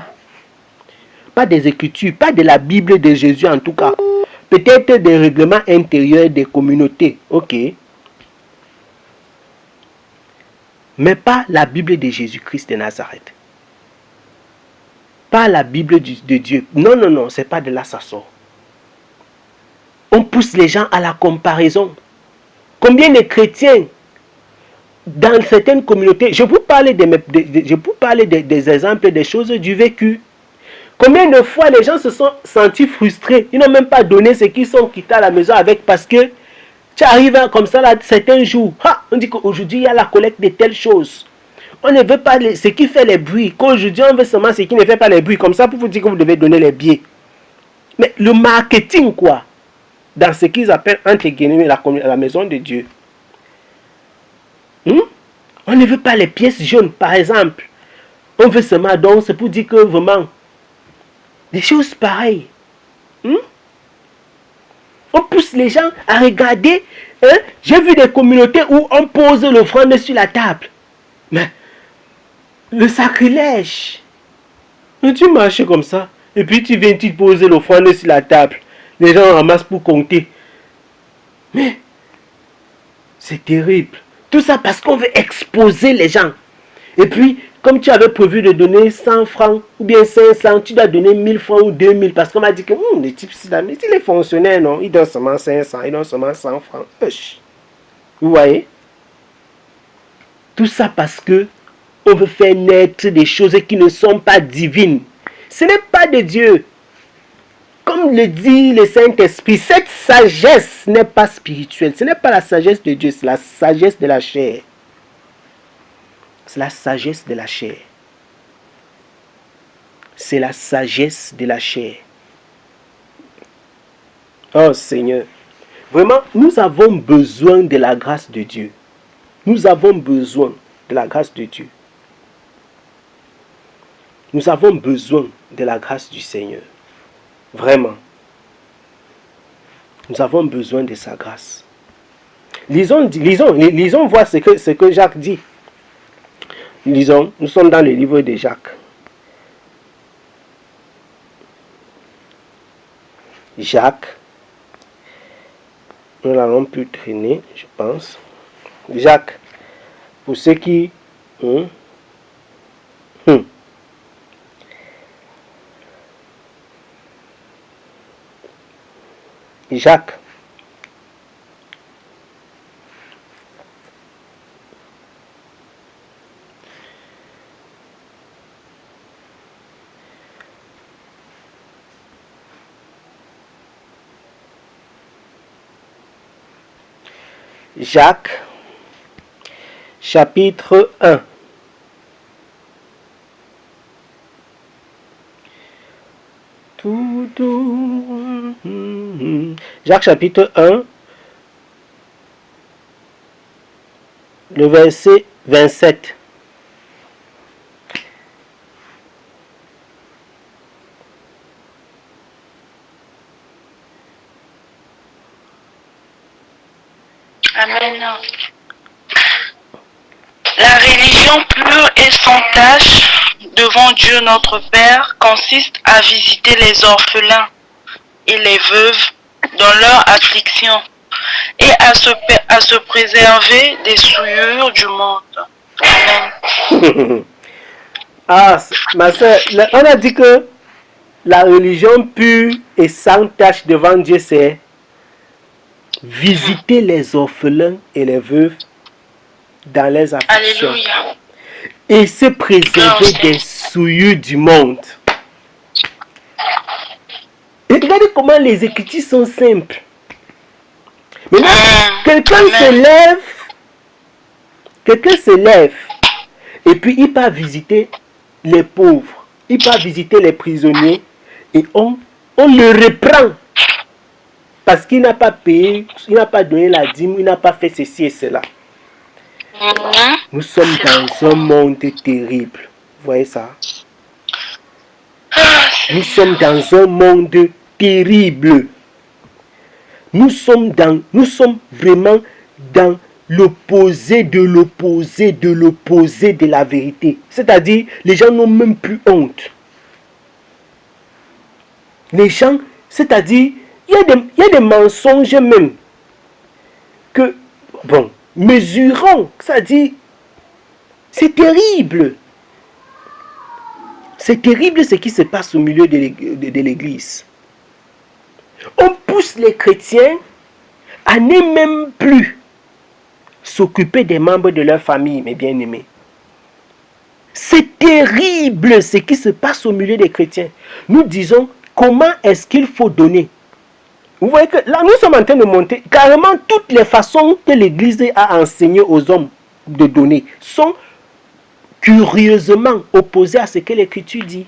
Pas des Écritures, pas de la Bible de Jésus en tout cas. Peut-être des règlements intérieurs des communautés. Ok. Mais pas la Bible de Jésus-Christ de Nazareth. Pas la Bible de Dieu. Non, non, non, c'est pas de là ça sort. On pousse les gens à la comparaison. Combien de chrétiens dans certaines communautés, je vous parle des exemples, des choses du vécu. Combien de fois les gens se sont sentis frustrés, ils n'ont même pas donné ce qu'ils sont quittés à la maison avec parce que tu arrives comme ça là, certains jours, on dit qu'aujourd'hui il y a la collecte de telles choses. On ne veut pas ce qui fait les bruits, qu'aujourd'hui on veut seulement ce qui ne fait pas les bruits, comme ça pour vous dire que vous devez donner les billets. Mais le marketing quoi, dans ce qu'ils appellent entre guillemets la maison de Dieu. On ne veut pas les pièces jaunes, par exemple. On veut seulement donc, c'est pour dire que vraiment, des choses pareilles. On pousse les gens à regarder. J'ai vu des communautés où on pose l'offrande sur la table. Mais le sacrilège. Tu marches comme ça. Et puis tu viens, tu poses l'offrande sur la table. Les gens ramassent pour compter. Mais c'est terrible. Tout ça parce qu'on veut exposer les gens. Et puis, comme tu avais prévu de donner 100 francs ou bien 500, tu dois donner 1000 francs ou 2000 parce qu'on m'a dit que les types, si les fonctionnaires, non, ils donnent seulement 500, ils donnent seulement 100 francs. Vous voyez? Tout ça parce que on veut faire naître des choses qui ne sont pas divines. Ce n'est pas de Dieu. Comme le dit le Saint-Esprit, cette sagesse n'est pas spirituelle. Ce n'est pas la sagesse de Dieu, c'est la sagesse de la chair. C'est la sagesse de la chair. C'est la sagesse de la chair. Oh Seigneur, vraiment, nous avons besoin de la grâce de Dieu. Nous avons besoin de la grâce de Dieu. Nous avons besoin de la grâce du Seigneur. Vraiment. Nous avons besoin de sa grâce. Lisons voir ce que Jacques dit. Lisons, nous sommes dans le livre de Jacques. Jacques. Nous n'allons plus traîner, je pense. Jacques. Pour ceux qui... Jacques. Jacques, chapitre 1. Jacques chapitre 1, le verset 27. Amen. La religion pure et sans tache devant Dieu notre Père consiste à visiter les orphelins et les veuves dans leur affliction et à se préserver des souillures du monde. Amen. Ah, ma soeur, on a dit que la religion pure et sans tache devant Dieu, c'est visiter les orphelins et les veuves dans les afflictions. Alléluia. Et se préserver des souillures du monde. Et regardez comment les Écritures sont simples. Maintenant, quelqu'un se lève, et puis il part visiter les pauvres, il part visiter les prisonniers, et on le reprend. Parce qu'il n'a pas payé, il n'a pas donné la dîme, il n'a pas fait ceci et cela. Nous sommes dans un monde terrible. Vous voyez ça? Nous sommes dans un monde terrible. nous sommes vraiment dans l'opposé de la vérité. C'est-à-dire, les gens n'ont même plus honte. Les gens, c'est-à-dire, il y a des mensonges même que, bon, mesurons, c'est-à-dire, c'est terrible. C'est terrible ce qui se passe au milieu de l'Église. On pousse les chrétiens à ne même plus s'occuper des membres de leur famille, mes bien-aimés. C'est terrible ce qui se passe au milieu des chrétiens. Nous disons, comment est-ce qu'il faut donner? Vous voyez que là, nous sommes en train de monter carrément toutes les façons que l'Église a enseigné aux hommes de donner sont curieusement opposées à ce que l'Écriture dit.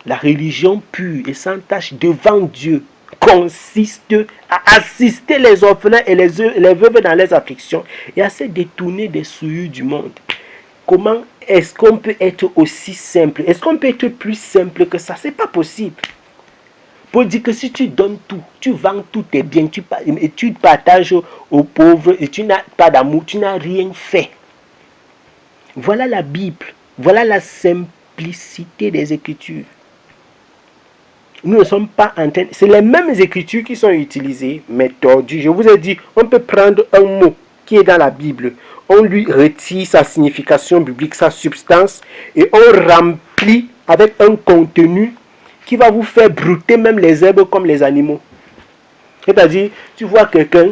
La religion pure et sans tache devant Dieu consiste à assister les orphelins et les veuves dans leurs afflictions et à se détourner des souillures du monde. Comment est-ce qu'on peut être aussi simple? Est-ce qu'on peut être plus simple que ça? C'est pas possible. Pour dire que si tu donnes tout, tu vends tous tes biens, et tu partages aux pauvres et tu n'as pas d'amour, tu n'as rien fait. Voilà la Bible. Voilà la simplicité des Écritures. Nous ne sommes pas en train... C'est les mêmes Écritures qui sont utilisées, mais tordues. Je vous ai dit, on peut prendre un mot qui est dans la Bible, on lui retire sa signification biblique, sa substance, et on remplit avec un contenu qui va vous faire brouter même les herbes comme les animaux. C'est-à-dire, tu vois quelqu'un,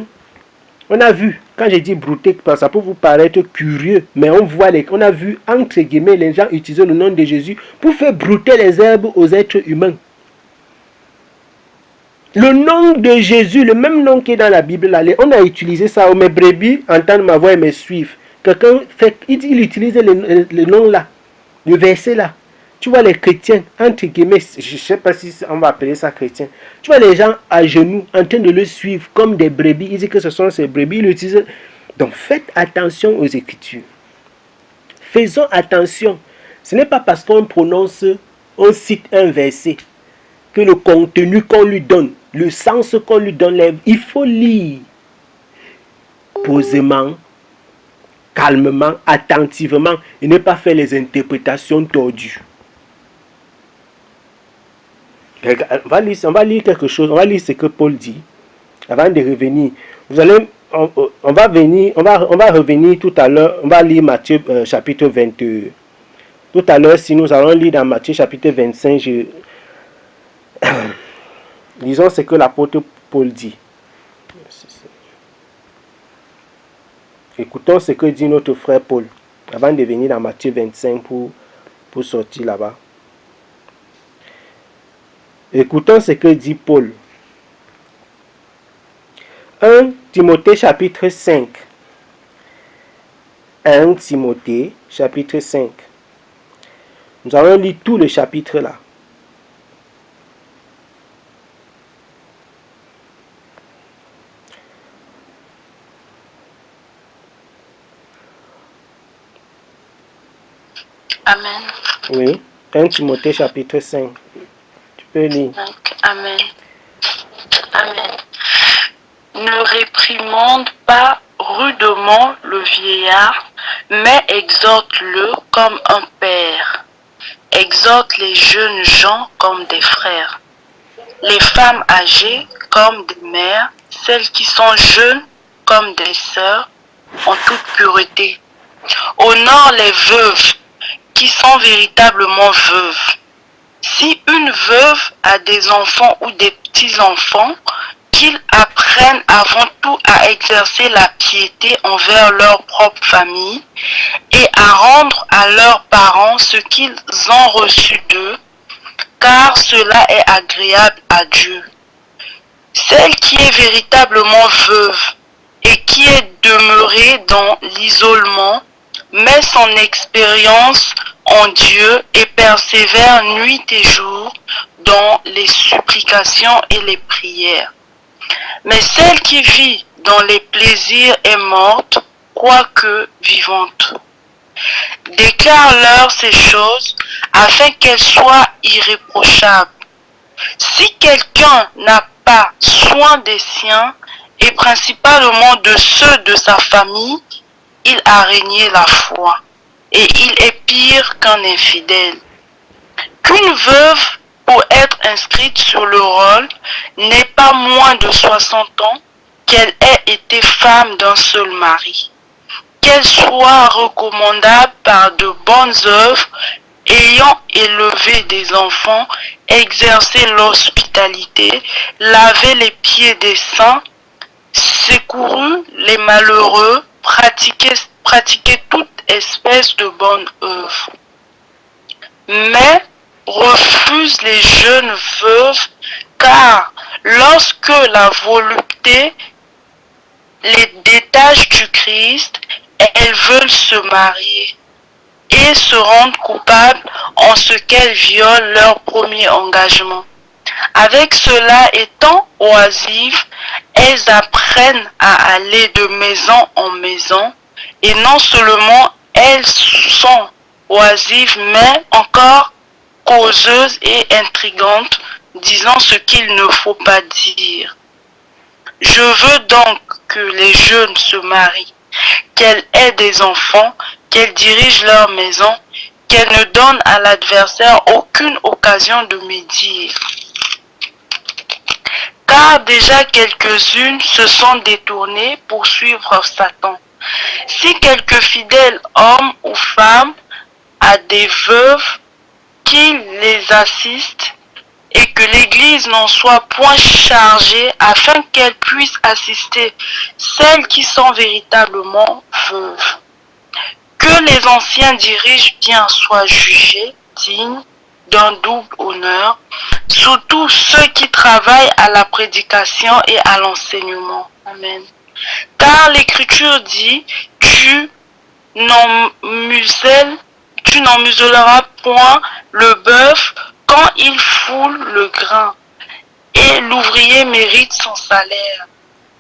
on a vu, quand j'ai dit brouter, ça peut vous paraître curieux, mais on a vu, entre guillemets, les gens utiliser le nom de Jésus pour faire brouter les herbes aux êtres humains. Le nom de Jésus, le même nom qui est dans la Bible, on a utilisé ça. Mes brebis entendent ma voix et me suivent. Quelqu'un il utilise le nom là, le verset là. Tu vois les chrétiens, entre guillemets, je ne sais pas si on va appeler ça chrétien. Tu vois les gens à genoux en train de le suivre comme des brebis. Ils disent que ce sont ces brebis. Ils l'utilisent. Donc faites attention aux Écritures. Faisons attention. Ce n'est pas parce qu'on prononce, on cite un verset que le contenu qu'on lui donne, le sens qu'on lui donne, il faut lire posément, calmement, attentivement et ne pas faire les interprétations tordues. On va lire quelque chose, on va lire ce que Paul dit avant de revenir. On va revenir tout à l'heure, on va lire Matthieu chapitre 22. Tout à l'heure, si nous allons lire dans Matthieu chapitre 25, lisons ce que l'apôtre Paul dit. Écoutons ce que dit notre frère Paul avant de venir dans Matthieu 25 pour sortir là-bas. Écoutons ce que dit Paul. 1 Timothée chapitre 5. 1 Timothée chapitre 5. Nous allons lire tout le chapitre là. Amen. Oui, 1 Timothée chapitre 5. Tu peux lire. Amen. Amen. Ne réprimande pas rudement le vieillard, mais exhorte-le comme un père. Exhorte les jeunes gens comme des frères. Les femmes âgées comme des mères, celles qui sont jeunes comme des sœurs, en toute pureté. Honore les veuves qui sont véritablement veuves. Si une veuve a des enfants ou des petits-enfants, qu'ils apprennent avant tout à exercer la piété envers leur propre famille et à rendre à leurs parents ce qu'ils ont reçu d'eux, car cela est agréable à Dieu. Celle qui est véritablement veuve et qui est demeurée dans l'isolement met son expérience en Dieu et persévère nuit et jour dans les supplications et les prières. Mais celle qui vit dans les plaisirs est morte, quoique vivante. Déclare-leur ces choses afin qu'elles soient irréprochables. Si quelqu'un n'a pas soin des siens, et principalement de ceux de sa famille, il a régné la foi, et il est pire qu'un infidèle. Qu'une veuve, pour être inscrite sur le rôle, n'ait pas moins de 60 ans, qu'elle ait été femme d'un seul mari, qu'elle soit recommandable par de bonnes œuvres, ayant élevé des enfants, exercé l'hospitalité, lavé les pieds des saints, secouru les malheureux, pratiqué toute espèce de bonne œuvre. Mais refuse les jeunes veuves, car lorsque la volupté les détache du Christ, elles veulent se marier et se rendent coupables en ce qu'elles violent leur premier engagement. Avec cela étant oisives, elles apprennent à aller de maison en maison, et non seulement elles sont oisives, mais encore causeuses et intrigantes, disant ce qu'il ne faut pas dire. Je veux donc que les jeunes se marient, qu'elles aient des enfants, qu'elles dirigent leur maison, qu'elles ne donnent à l'adversaire aucune occasion de médire. Car déjà quelques-unes se sont détournées pour suivre Satan. Si quelques fidèles hommes ou femmes a des veuves qui les assistent, et que l'Église n'en soit point chargée afin qu'elle puisse assister celles qui sont véritablement veuves. Que les anciens dirigeants bien soient jugés dignes d'un double honneur, surtout ceux qui travaillent à la prédication et à l'enseignement. Amen. Car l'Écriture dit, tu n'en muselleras point le bœuf quand il foule le grain, et l'ouvrier mérite son salaire.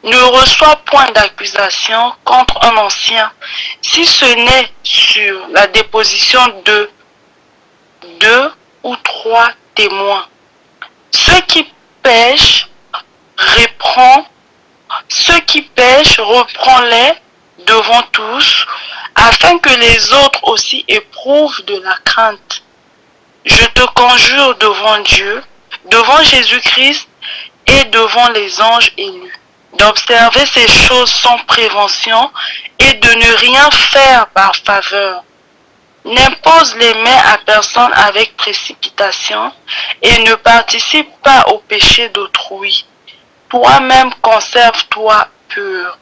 Ne reçois point d'accusation contre un ancien, si ce n'est sur la déposition de 2 ou 3 témoins. Ceux qui pêchent, reprends-les devant tous, afin que les autres aussi éprouvent de la crainte. Je te conjure devant Dieu, devant Jésus-Christ et devant les anges élus, d'observer ces choses sans prévention et de ne rien faire par faveur. N'impose les mains à personne avec précipitation et ne participe pas au péché d'autrui. Toi-même conserve-toi pur.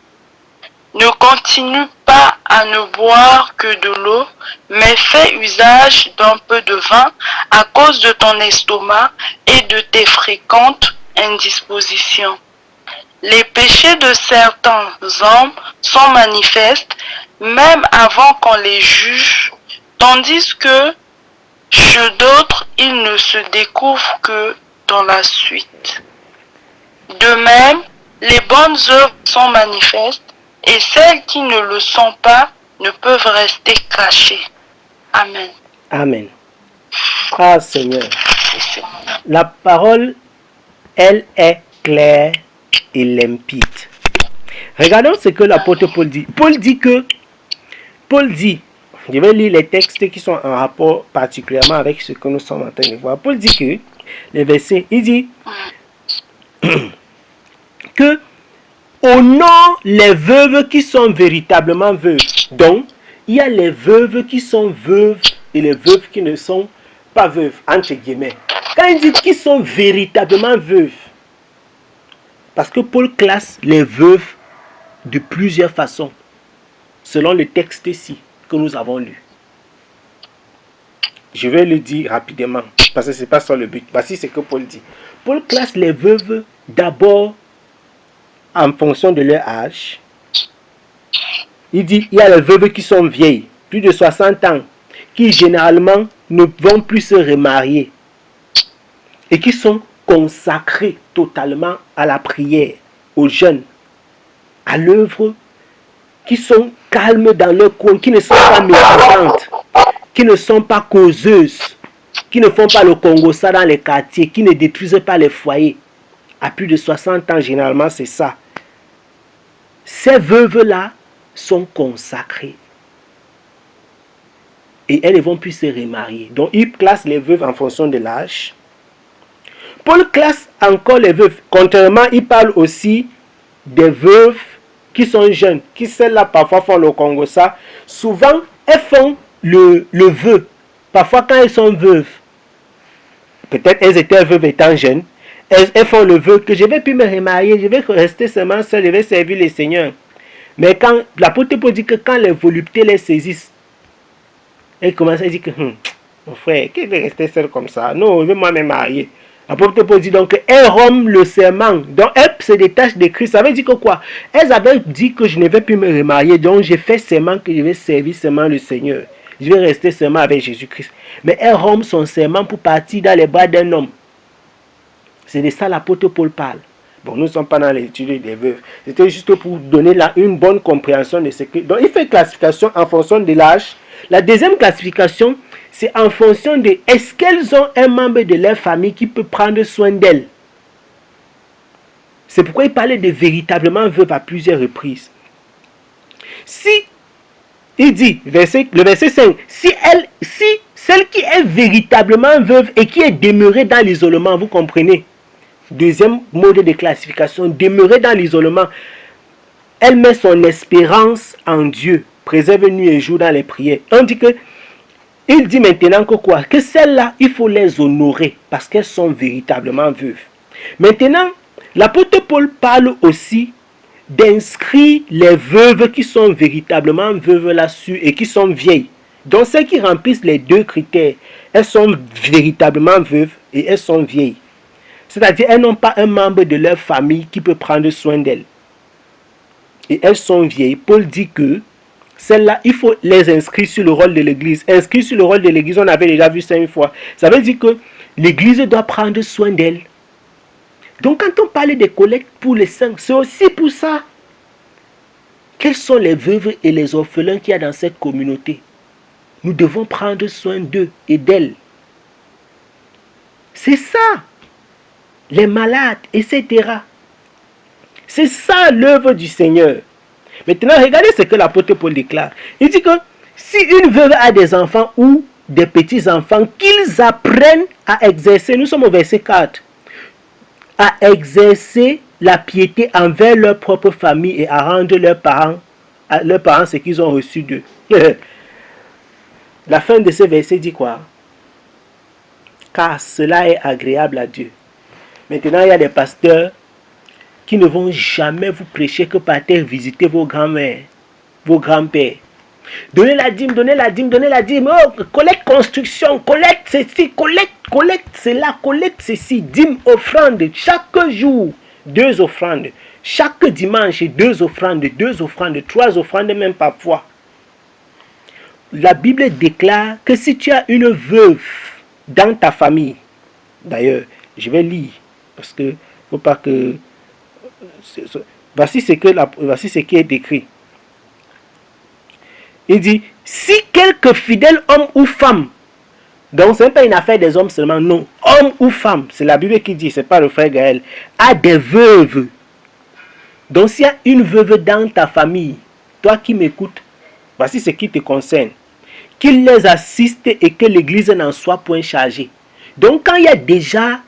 Ne continue pas à ne boire que de l'eau, mais fais usage d'un peu de vin à cause de ton estomac et de tes fréquentes indispositions. Les péchés de certains hommes sont manifestes, même avant qu'on les juge, tandis que chez d'autres, ils ne se découvrent que dans la suite. De même, les bonnes œuvres sont manifestes, et celles qui ne le sont pas ne peuvent rester cachées. Amen. Amen. Ah Seigneur, la parole, elle est claire et limpide. Regardons ce que l'apôtre Paul dit. Paul dit, je vais lire les textes qui sont en rapport particulièrement avec ce que nous sommes en train de voir. Paul dit que, les versets, il dit que honore les veuves qui sont véritablement veuves. Donc, il y a les veuves qui sont veuves et les veuves qui ne sont pas veuves, entre guillemets. Quand il dit qu'ils sont véritablement veuves, parce que Paul classe les veuves de plusieurs façons, selon le texte ici que nous avons lu. Je vais le dire rapidement, parce que ce n'est pas ça le but. Voici ce que Paul dit. Paul classe les veuves d'abord en fonction de leur âge. Il dit, il y a les veuves qui sont vieilles, plus de 60 ans, qui généralement ne vont plus se remarier et qui sont consacrées totalement à la prière, aux jeûnes, à l'œuvre, qui sont calmes dans leur coin, qui ne sont pas médisantes, qui ne sont pas causeuses. qui ne font pas le Congo ça dans les quartiers, qui ne détruisent pas les foyers. À plus de 60 ans, généralement, c'est ça. Ces veuves-là sont consacrées. Et elles ne vont plus se remarier. Donc, il classe les veuves en fonction de l'âge. Paul classe encore les veuves. Contrairement, il parle aussi des veuves qui sont jeunes, qui celles-là parfois font le Congo ça. Souvent, elles font le vœu. Parfois, quand elles sont veuves, peut-être elles étaient veuves étant jeunes, elles font le vœu que je ne vais plus me remarier, je vais rester seulement seule, je vais servir le Seigneur. Mais quand l'apôtre Paul dit que quand les voluptés les saisissent, elles commencent à dire que mon frère, qui veut rester seule comme ça? Non, je vais moi me marier. L'apôtre Paul dit donc elles rompent le serment. Donc elles se détachent de Christ. Ça veut dire que quoi? Elles avaient dit que je ne vais plus me remarier. Donc j'ai fait serment que je vais servir seulement le Seigneur. Je vais rester seulement avec Jésus-Christ. Mais elles rompent son serment pour partir dans les bras d'un homme. C'est de ça l'apôtre Paul parle. Bon, nous ne sommes pas dans l'étude des veuves. C'était juste pour donner là une bonne compréhension de ce que... Donc il fait une classification en fonction de l'âge. La deuxième classification, c'est en fonction de est-ce qu'elles ont un membre de leur famille qui peut prendre soin d'elles. C'est pourquoi il parlait de véritablement veuve à plusieurs reprises. Si, il dit, le verset 5, si celle qui est véritablement veuve et qui est demeurée dans l'isolement, vous comprenez? Deuxième mode de classification, demeurer dans l'isolement, elle met son espérance en Dieu, préserve nuit et jour dans les prières. On dit que il dit maintenant que quoi? Que celles-là, il faut les honorer parce qu'elles sont véritablement veuves. Maintenant, l'apôtre Paul parle aussi d'inscrire les veuves qui sont véritablement veuves là-dessus et qui sont vieilles. Donc, celles qui remplissent les deux critères, elles sont véritablement veuves et elles sont vieilles. C'est-à-dire, elles n'ont pas un membre de leur famille qui peut prendre soin d'elles. Et elles sont vieilles. Paul dit que celles-là, il faut les inscrire sur le rôle de l'Église. Inscrire sur le rôle de l'Église, on avait déjà vu ça une fois. Ça veut dire que l'Église doit prendre soin d'elles. Donc, quand on parle des collectes pour les saints, c'est aussi pour ça. Quelles sont les veuves et les orphelins qu'il y a dans cette communauté? Nous devons prendre soin d'eux et d'elles. C'est ça. Les malades, etc. C'est ça l'œuvre du Seigneur. Maintenant, regardez ce que l'apôtre Paul déclare. Il dit que si une veuve a des enfants ou des petits-enfants, qu'ils apprennent à exercer, nous sommes au verset 4, à exercer la piété envers leur propre famille et à rendre leurs parents ce qu'ils ont reçu d'eux. La fin de ce verset dit quoi? Car cela est agréable à Dieu. Maintenant, il y a des pasteurs qui ne vont jamais vous prêcher que par terre visiter vos grands-mères, vos grands-pères. Donnez la dîme, donnez la dîme, donnez la dîme. Oh, collecte construction, collecte ceci, collecte cela, collecte ceci. Dîme, offrande, chaque jour, 2 offrandes. Chaque dimanche, 2 offrandes, 3 offrandes même parfois. La Bible déclare que si tu as une veuve dans ta famille, d'ailleurs, je vais lire, parce que faut pas que... Voici ce qui est décrit. Il dit, si quelque fidèle homme ou femme, donc ce n'est pas une affaire des hommes seulement, non, homme ou femme, c'est la Bible qui dit, c'est pas le frère Gaël, a des veuves. Donc s'il y a une veuve dans ta famille, toi qui m'écoutes, voici ce qui te concerne. Qu'il les assiste et que l'église n'en soit point chargée. Donc quand il y a déjà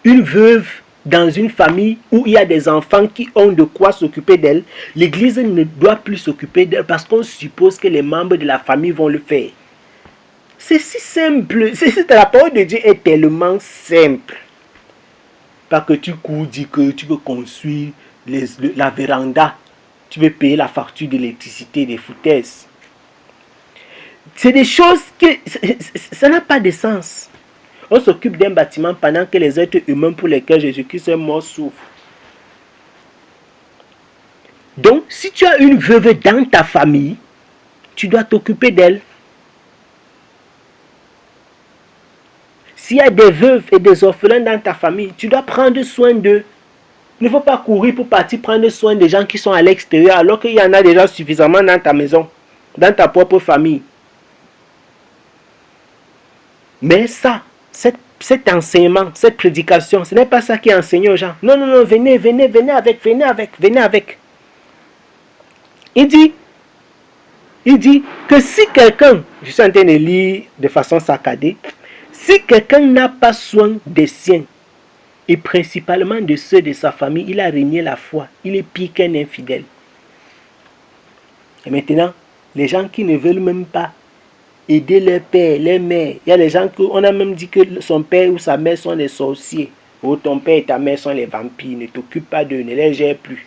une veuve dans une famille où il y a des enfants qui ont de quoi s'occuper d'elle, l'église ne doit plus s'occuper d'elle parce qu'on suppose que les membres de la famille vont le faire. C'est si simple. La parole de Dieu est tellement simple. Pas que tu cours, dis que tu veux construire la véranda, tu veux payer la facture d'électricité, des foutaises. C'est des choses que ça n'a pas de sens. On s'occupe d'un bâtiment pendant que les êtres humains pour lesquels Jésus-Christ est mort souffrent. Donc, si tu as une veuve dans ta famille, tu dois t'occuper d'elle. S'il y a des veuves et des orphelins dans ta famille, tu dois prendre soin d'eux. Il ne faut pas courir pour partir prendre soin des gens qui sont à l'extérieur alors qu'il y en a déjà suffisamment dans ta maison, dans ta propre famille. Mais ça, cet enseignement, cette prédication, ce n'est pas ça qui est enseigné aux gens. Non, non, non, venez avec. Il dit que si quelqu'un, je suis en train de lire de façon saccadée, si quelqu'un n'a pas soin des siens, et principalement de ceux de sa famille, il a renié la foi. Il est pire qu'un infidèle. Et maintenant, les gens qui ne veulent même pas aider leur père, leur mère, il y a des gens qu'on a même dit que son père ou sa mère sont des sorciers. Oh, ton père et ta mère sont les vampires, ne t'occupe pas d'eux, ne les gère plus.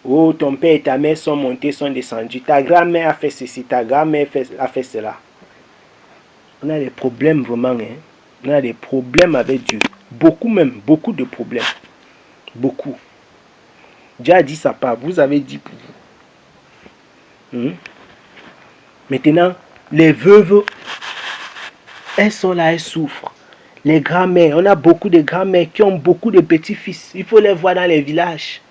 Oh, ton père et ta mère sont montés, sont descendus. Ta grand-mère a fait ceci, ta grand-mère a fait cela. On a des problèmes vraiment, hein. On a des problèmes avec Dieu. Beaucoup même, beaucoup de problèmes. Beaucoup. Dieu a dit sa part, vous avez dit pour vous. Maintenant, les veuves, elles sont là, elles souffrent. Les grands-mères, on a beaucoup de grands-mères qui ont beaucoup de petits-fils. Il faut les voir dans les villages.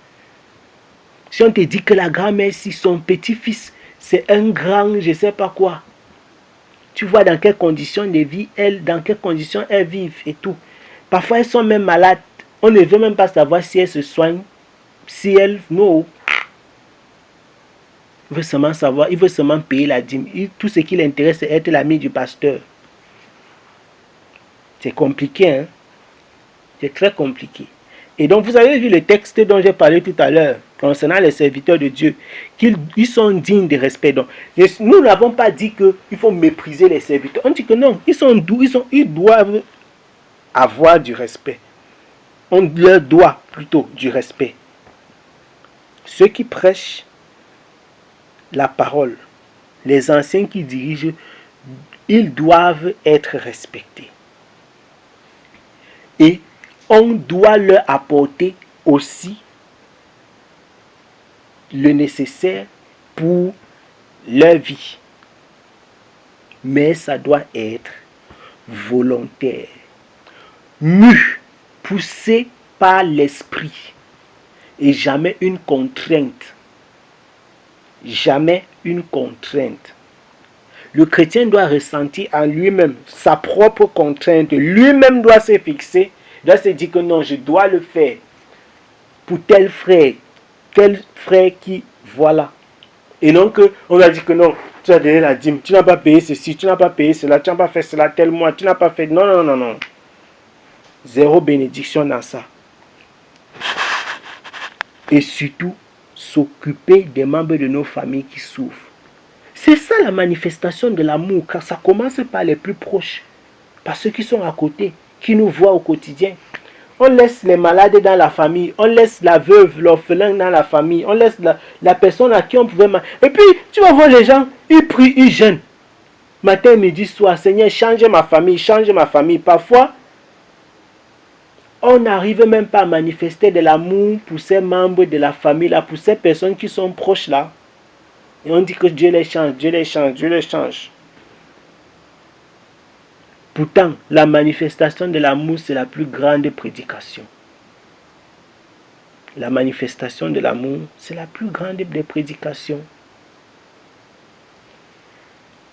Si on te dit que la grand-mère, si son petit-fils, c'est un grand, je ne sais pas quoi, tu vois dans quelles conditions de vie, dans quelles conditions elles vivent et tout. Parfois, elles sont même malades. On ne veut même pas savoir si elles se soignent, si elles... Non. Il veut seulement savoir, il veut seulement payer la dîme. Tout ce qui l'intéresse, c'est être l'ami du pasteur. C'est compliqué, hein? C'est très compliqué. Et donc, vous avez vu le texte dont j'ai parlé tout à l'heure, concernant les serviteurs de Dieu, qu'ils sont dignes de respect. Donc, nous n'avons pas dit qu'il faut mépriser les serviteurs. On dit que non, ils doivent avoir du respect. On leur doit plutôt du respect. Ceux qui prêchent la parole, les anciens qui dirigent, ils doivent être respectés. Et on doit leur apporter aussi le nécessaire pour leur vie. Mais ça doit être volontaire, mu, poussé par l'esprit et jamais une contrainte. Jamais une contrainte. Le chrétien doit ressentir en lui-même sa propre contrainte. Lui-même doit se fixer, doit se dire que non, je dois le faire pour tel frère qui, voilà. Et non qu'on a dit que non, tu as donné la dîme, tu n'as pas payé ceci, tu n'as pas payé cela, tu n'as pas fait cela tel mois, tu n'as pas fait... Non, non, non, non. Zéro bénédiction dans ça. Et surtout, s'occuper des membres de nos familles qui souffrent. C'est ça la manifestation de l'amour, car ça commence par les plus proches, par ceux qui sont à côté, qui nous voient au quotidien. On laisse les malades dans la famille, on laisse la veuve, l'orphelin dans la famille, on laisse la personne à qui on pouvait... Et puis, tu vas voir les gens, ils prient, ils jeûnent. Matin, midi, soir, Seigneur, change ma famille, change ma famille. Parfois, on n'arrive même pas à manifester de l'amour pour ces membres de la famille là, pour ces personnes qui sont proches là. Et on dit que Dieu les change, Dieu les change, Dieu les change. Pourtant, la manifestation de l'amour, c'est la plus grande prédication. La manifestation de l'amour, c'est la plus grande des prédications.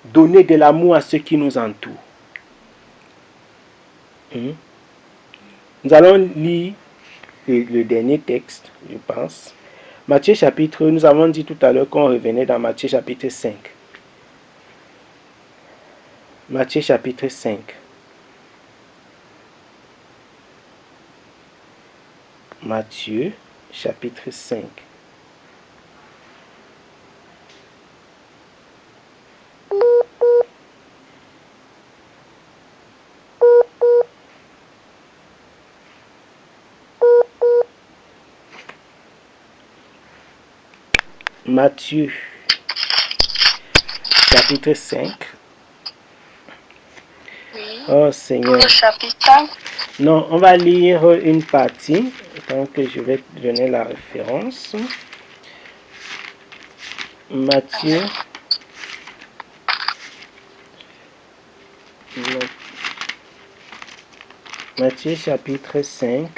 Donner de l'amour à ceux qui nous entourent. Nous allons lire le dernier texte, je pense. Matthieu chapitre, nous avons dit tout à l'heure qu'on revenait dans Matthieu chapitre 5. Matthieu chapitre 5. Matthieu chapitre 5. Matthieu chapitre 5. Oui. Oh Seigneur. Tout le chapitre. Non, on va lire une partie. Donc je vais te donner la référence. Matthieu. Matthieu chapitre 5.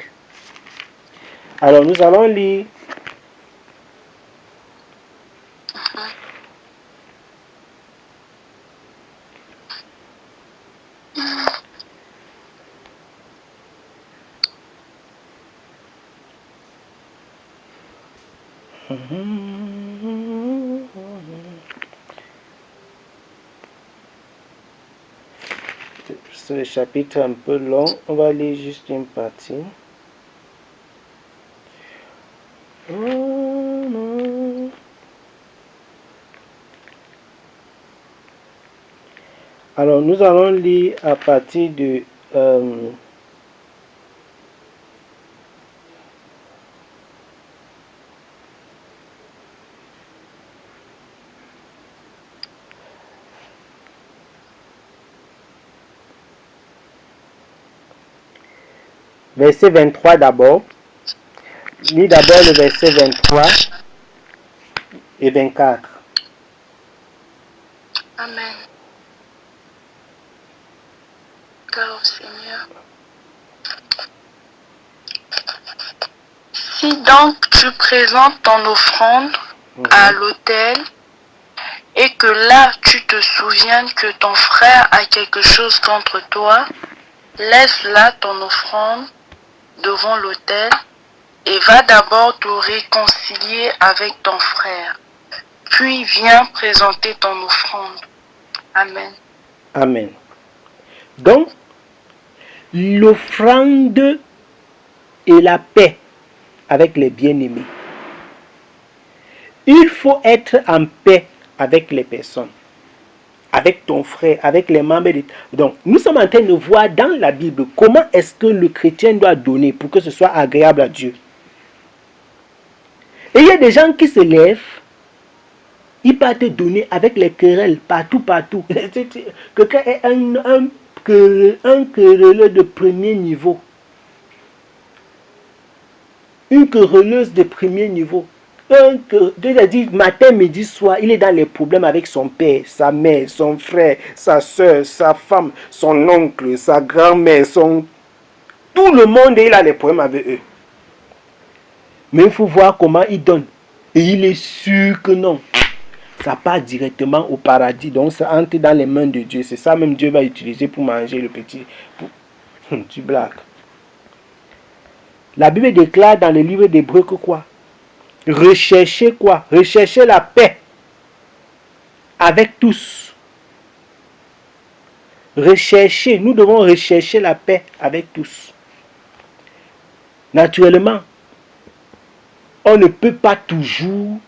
Alors nous allons lire C'est le chapitre un peu long. On va lire juste une partie. Alors, nous allons lire à partir de verset 23 d'abord. Lis d'abord le verset 23 et 24. Amen. Car au Seigneur. Si donc tu présentes ton offrande à l'autel et que là tu te souviens que ton frère a quelque chose contre toi, laisse là ton offrande devant l'autel et va d'abord te réconcilier avec ton frère. Puis viens présenter ton offrande. Amen. Amen. Donc, l'offrande et la paix avec les bien-aimés. Il faut être en paix avec les personnes, avec ton frère, avec les membres. Donc, nous sommes en train de voir dans la Bible comment est-ce que le chrétien doit donner pour que ce soit agréable à Dieu. Et il y a des gens qui se lèvent, ils partent donner avec les querelles partout. Quelqu'un est un querelleur de premier niveau. Une querelleuse de premier niveau. C'est-à-dire matin, midi, soir, il est dans les problèmes avec son père, sa mère, son frère, sa soeur, sa femme, son oncle, sa grand-mère, tout le monde, il a les problèmes avec eux. Mais il faut voir comment il donne. Et il est sûr que non. Ça part directement au paradis. Donc ça entre dans les mains de Dieu. C'est ça même Dieu va utiliser pour manger le petit. Tu blagues. La Bible déclare dans le livre d'Hébreux que quoi? Recherchez quoi? Recherchez la paix avec tous. Recherchez, nous devons rechercher la paix avec tous. Naturellement, on ne peut pas toujours,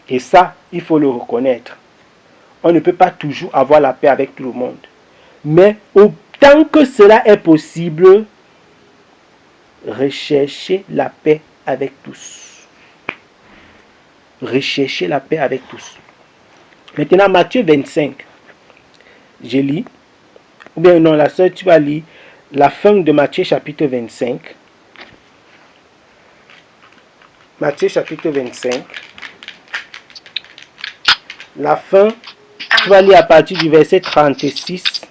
et ça, il faut le reconnaître, on ne peut pas toujours avoir la paix avec tout le monde. Mais autant que cela est possible, recherchez la paix avec tous. Recherchez la paix avec tous. Maintenant, Matthieu 25. Je lis. Ou bien non, la sœur, tu vas lire la fin de Matthieu chapitre 25. Matthieu chapitre 25. La fin, tu vas lire à partir du verset 36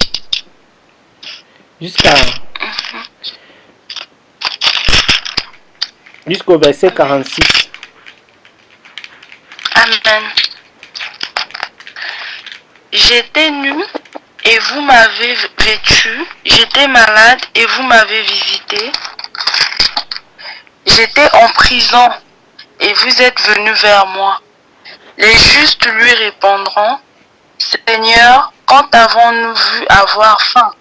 jusqu'au verset 46. Amen. J'étais nu et vous m'avez vêtu. J'étais malade et vous m'avez visité. J'étais en prison et vous êtes venus vers moi. Les justes lui répondront, Seigneur, quand avons-nous vu avoir faim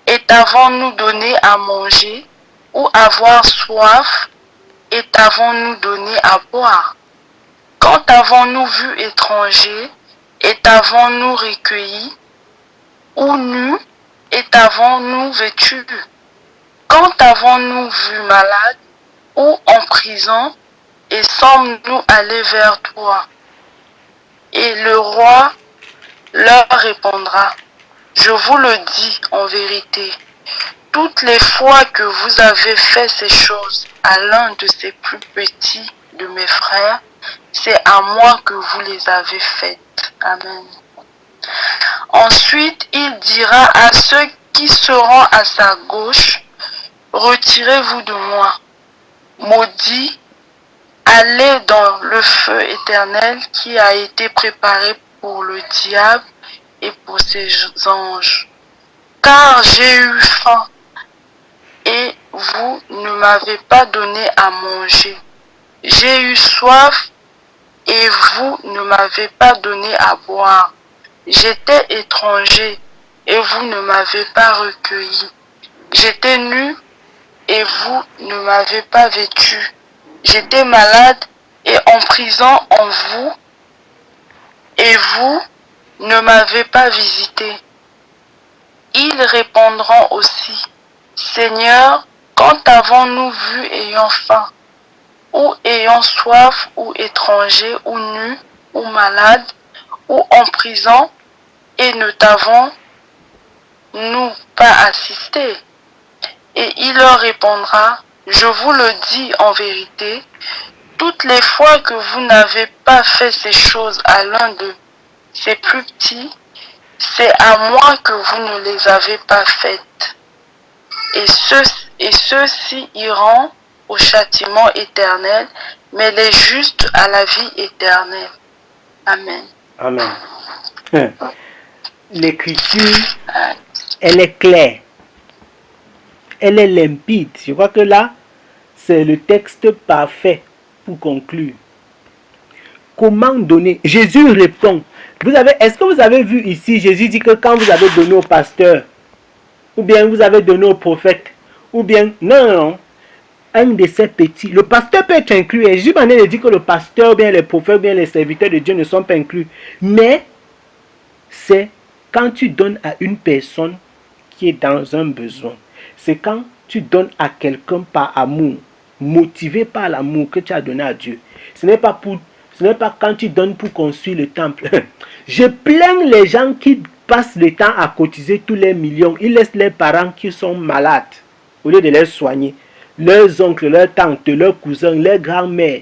et t'avons-nous donné à manger, ou avoir soif et t'avons-nous donné à boire? Quand avons-nous vu étranger et t'avons-nous recueilli, ou nu et t'avons-nous vêtu? Quand avons-nous vu malade ou en prison et sommes-nous allés vers toi? Et le roi leur répondra, je vous le dis en vérité, toutes les fois que vous avez fait ces choses à l'un de ces plus petits de mes frères, c'est à moi que vous les avez faites. Amen. Ensuite, il dira à ceux qui seront à sa gauche, retirez-vous de moi, maudits, allez dans le feu éternel qui a été préparé pour le diable et pour ses anges. Car j'ai eu faim et vous ne m'avez pas donné à manger. J'ai eu soif et vous ne m'avez pas donné à boire. J'étais étranger et vous ne m'avez pas recueilli. J'étais nu et vous ne m'avez pas vêtu. J'étais malade et en prison en vous et vous ne m'avez pas visité. Ils répondront aussi, Seigneur, quand avons-nous vu ayant faim, ou ayant soif, ou étranger, ou nu, ou malade, ou en prison, et ne t'avons-nous pas assisté? Et il leur répondra, je vous le dis en vérité, toutes les fois que vous n'avez pas fait ces choses à l'un de ces plus petits, c'est à moi que vous ne les avez pas faites. Et ceux-ci iront au châtiment éternel, mais les justes à la vie éternelle. Amen. Amen. L'écriture, elle est claire. Elle est limpide. Je crois que là, c'est le texte parfait pour conclure. Comment donner? Jésus répond. Est-ce que vous avez vu ici, Jésus dit que quand vous avez donné au pasteur, ou bien vous avez donné au prophète, ou bien, non, un de ces petits, le pasteur peut être inclus. Et Jésus ne dit que le pasteur, ou bien les prophètes, ou bien les serviteurs de Dieu ne sont pas inclus. Mais, c'est quand tu donnes à une personne qui est dans un besoin. C'est quand tu donnes à quelqu'un par amour, motivé par l'amour que tu as donné à Dieu. Ce n'est pas quand tu donnes pour construire le temple. Je plains les gens qui passent le temps à cotiser tous les millions. Ils laissent les parents qui sont malades au lieu de les soigner. Leurs oncles, leurs tantes, leurs cousins, leurs grands-mères,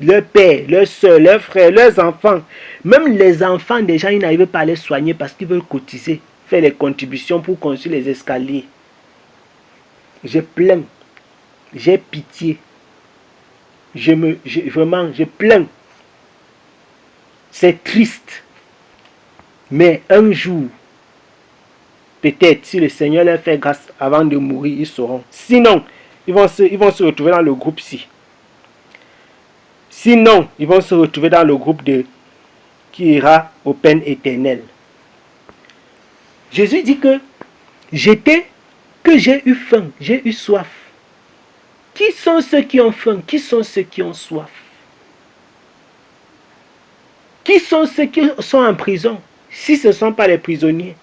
leurs pères, leurs soeurs, leurs frères, leurs enfants. Même les enfants des gens, ils n'arrivent pas à les soigner parce qu'ils veulent cotiser, faire les contributions pour construire les escaliers. Je plains. J'ai pitié. Vraiment, je plains. C'est triste. Mais un jour, peut-être, si le Seigneur leur fait grâce avant de mourir, ils sauront. Sinon, ils vont se retrouver dans le groupe ci. Sinon, ils vont se retrouver dans le groupe qui ira aux peines éternelles. Jésus dit que j'ai eu faim, j'ai eu soif. Qui sont ceux qui ont faim? Qui sont ceux qui ont soif? Qui sont ceux qui sont en prison? Si ce ne sont pas les prisonniers.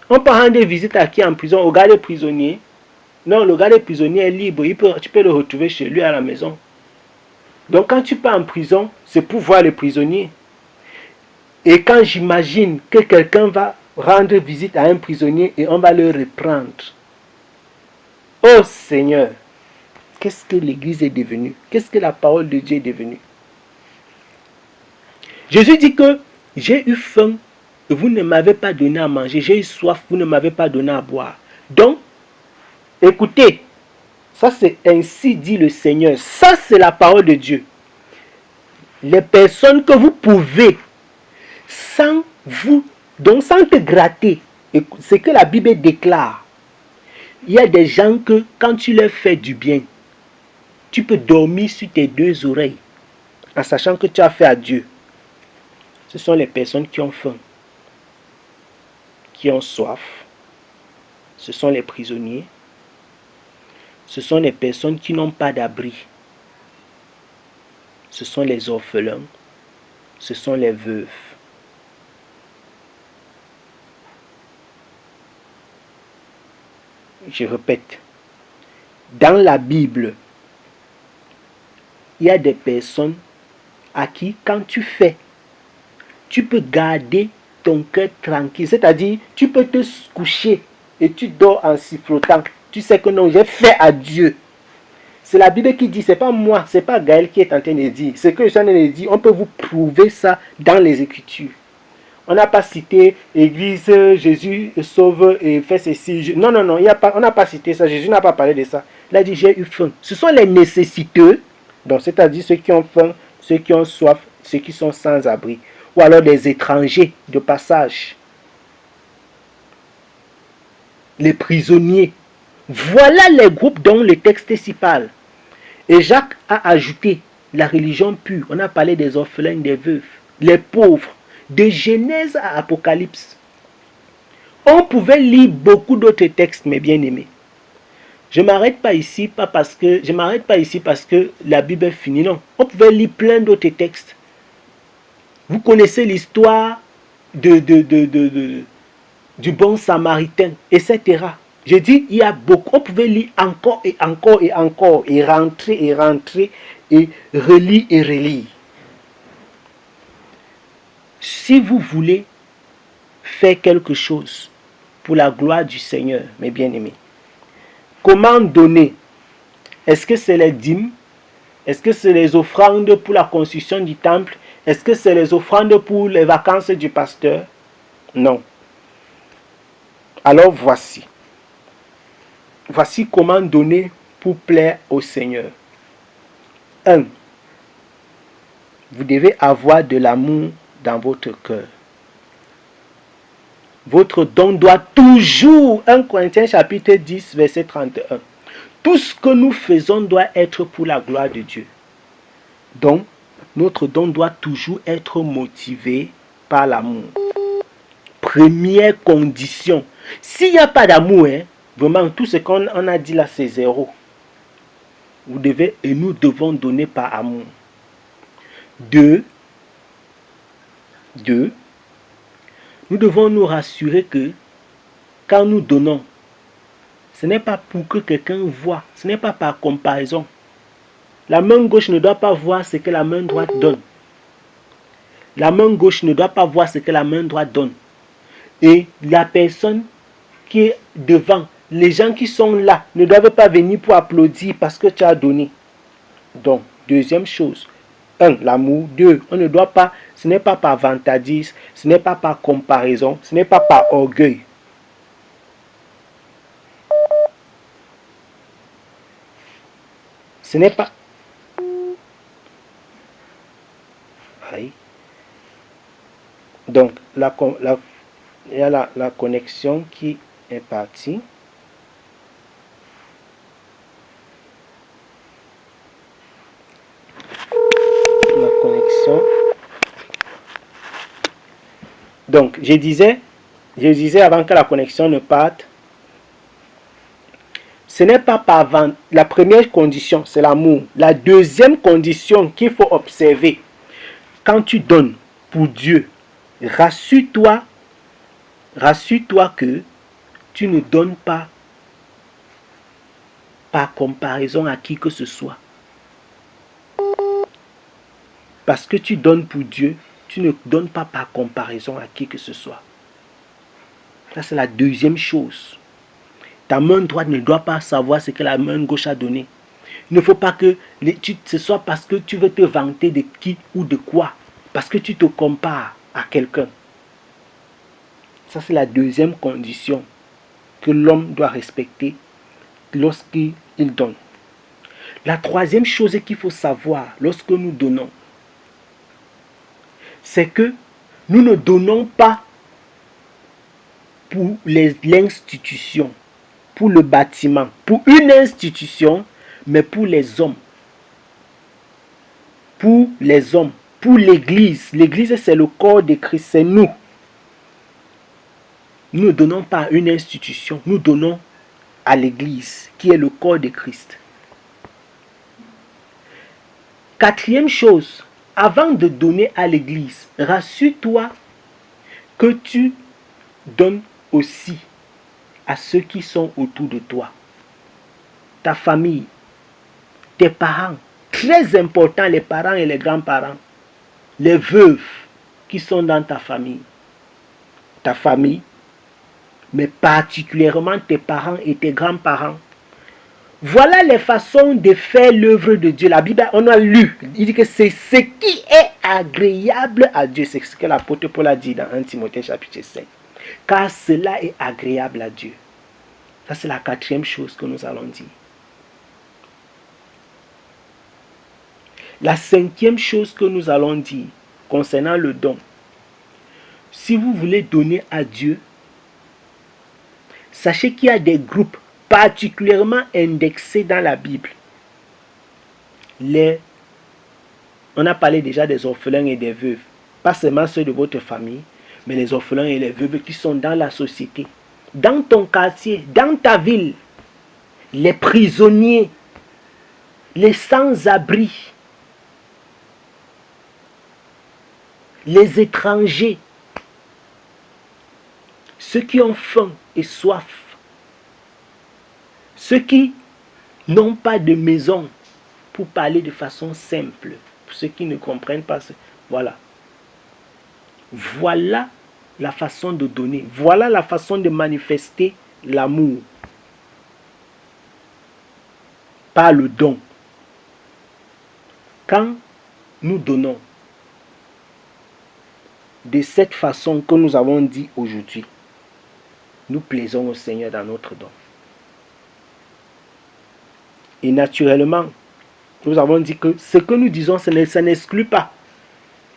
On peut rendre visite à qui en prison? Au gars des prisonniers. Non, le gars des prisonniers est libre. Tu peux le retrouver chez lui à la maison. Donc quand tu pars en prison, c'est pour voir les prisonniers. Et quand j'imagine que quelqu'un va rendre visite à un prisonnier et on va le reprendre. Oh Seigneur, qu'est-ce que l'Église est devenue? Qu'est-ce que la parole de Dieu est devenue? Jésus dit que j'ai eu faim et vous ne m'avez pas donné à manger. J'ai eu soif, vous ne m'avez pas donné à boire. Donc, écoutez, ça c'est ainsi dit le Seigneur. Ça c'est la parole de Dieu. Les personnes que vous pouvez, sans te gratter, c'est que la Bible déclare. Il y a des gens que quand tu leur fais du bien, tu peux dormir sur tes deux oreilles en sachant que tu as fait à Dieu. Ce sont les personnes qui ont faim, qui ont soif. Ce sont les prisonniers. Ce sont les personnes qui n'ont pas d'abri. Ce sont les orphelins. Ce sont les veuves. Je répète, dans la Bible, il y a des personnes à qui, quand tu fais, tu peux garder ton cœur tranquille. C'est-à-dire, tu peux te coucher et tu dors en sifflotant. Tu sais que non, j'ai fait à Dieu. C'est la Bible qui dit, c'est pas moi, c'est pas Gaël qui est en train de dire. C'est que je suis en train de dire, on peut vous prouver ça dans les Écritures. On n'a pas cité Église, Jésus sauve et fait ceci. Non, on n'a pas cité ça. Jésus n'a pas parlé de ça. Il a dit, j'ai eu faim. Ce sont les nécessiteux, donc c'est-à-dire ceux qui ont faim, ceux qui ont soif, ceux qui sont sans abri. Ou alors des étrangers de passage. Les prisonniers. Voilà les groupes dont le texte s'y parle. Et Jacques a ajouté la religion pure. On a parlé des orphelins, des veuves, les pauvres, de Genèse à Apocalypse. On pouvait lire beaucoup d'autres textes, mes bien-aimés. Je ne m'arrête pas ici, parce que la Bible est finie. Non, on pouvait lire plein d'autres textes. Vous connaissez l'histoire du bon samaritain, etc. Je dis, il y a beaucoup. On pouvait lire encore et encore et encore, et rentrer, et relire et relire. Si vous voulez faire quelque chose pour la gloire du Seigneur, mes bien-aimés, comment donner? Est-ce que c'est les dîmes? Est-ce que c'est les offrandes pour la construction du temple? Est-ce que c'est les offrandes pour les vacances du pasteur? Non. Alors voici. Voici comment donner pour plaire au Seigneur. 1. Vous devez avoir de l'amour dans votre cœur. Votre don doit toujours, 1 Corinthiens chapitre 10, verset 31. Tout ce que nous faisons doit être pour la gloire de Dieu. Donc, notre don doit toujours être motivé par l'amour. Première condition. S'il n'y a pas d'amour, vraiment, tout ce qu'on a dit là, c'est zéro. Vous devez, et nous devons donner par amour. 2. Nous devons nous rassurer que quand nous donnons, ce n'est pas pour que quelqu'un voie, ce n'est pas par comparaison. La main gauche ne doit pas voir ce que la main droite donne. La main gauche ne doit pas voir ce que la main droite donne. Et la personne qui est devant, les gens qui sont là, ne doivent pas venir pour applaudir parce que tu as donné. Donc, deuxième chose. 1. L'amour. 2. On ne doit pas, ce n'est pas par vantardise, ce n'est pas par comparaison, ce n'est pas par orgueil. Ce n'est pas... Aïe. Donc, il y a la connexion qui est partie. La connexion. Donc, je disais avant que la connexion ne parte, ce n'est pas par vente. La première condition, c'est l'amour. La deuxième condition qu'il faut observer, quand tu donnes pour Dieu, rassure-toi que tu ne donnes pas par comparaison à qui que ce soit. Parce que tu donnes pour Dieu, tu ne donnes pas par comparaison à qui que ce soit. Ça, c'est la deuxième chose. Ta main droite ne doit pas savoir ce que la main gauche a donné. Il ne faut pas que ce soit parce que tu veux te vanter de qui ou de quoi. Parce que tu te compares à quelqu'un. Ça, c'est la deuxième condition que l'homme doit respecter lorsqu'il donne. La troisième chose qu'il faut savoir lorsque nous donnons, c'est que nous ne donnons pas pour l'institution, pour le bâtiment, pour une institution, mais pour les hommes. Pour les hommes, pour l'Église. L'Église, c'est le corps de Christ, c'est nous. Nous ne donnons pas à une institution, nous donnons à l'Église, qui est le corps de Christ. Quatrième chose, avant de donner à l'Église, rassure-toi que tu donnes aussi à ceux qui sont autour de toi. Ta famille, tes parents, très important, les parents et les grands-parents, les veuves qui sont dans ta famille, mais particulièrement tes parents et tes grands-parents. Voilà les façons de faire l'œuvre de Dieu. La Bible, on a lu, il dit que c'est ce qui est agréable à Dieu. C'est ce que l'apôtre Paul a dit dans 1 Timothée chapitre 5. Car cela est agréable à Dieu. Ça, c'est la quatrième chose que nous allons dire. La cinquième chose que nous allons dire concernant le don. Si vous voulez donner à Dieu, sachez qu'il y a des groupes particulièrement indexés dans la Bible. On a parlé déjà des orphelins et des veuves. Pas seulement ceux de votre famille, mais les orphelins et les veuves qui sont dans la société. Dans ton quartier, dans ta ville. Les prisonniers, les sans-abri, les étrangers, ceux qui ont faim et soif, ceux qui n'ont pas de maison, pour parler de façon simple, pour ceux qui ne comprennent pas. Voilà. Voilà la façon de donner. Voilà la façon de manifester l'amour. Par le don. Quand nous donnons de cette façon que nous avons dit aujourd'hui, nous plaisons au Seigneur dans notre don. Et naturellement, nous avons dit que ce que nous disons, ça n'exclut pas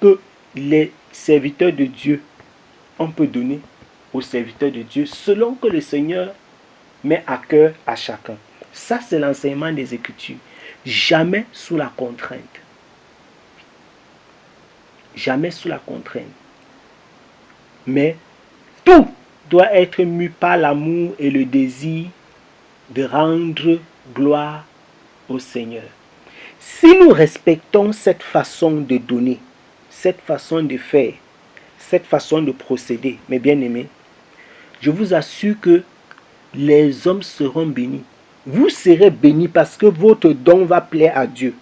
que les serviteurs de Dieu, on peut donner aux serviteurs de Dieu selon que le Seigneur met à cœur à chacun. Ça, c'est l'enseignement des Écritures. Jamais sous la contrainte. Jamais sous la contrainte. Mais tout doit être mu par l'amour et le désir de rendre gloire au Seigneur. Si nous respectons cette façon de donner, cette façon de faire, cette façon de procéder, mes bien-aimés, je vous assure que les hommes seront bénis. Vous serez bénis parce que votre don va plaire à Dieu.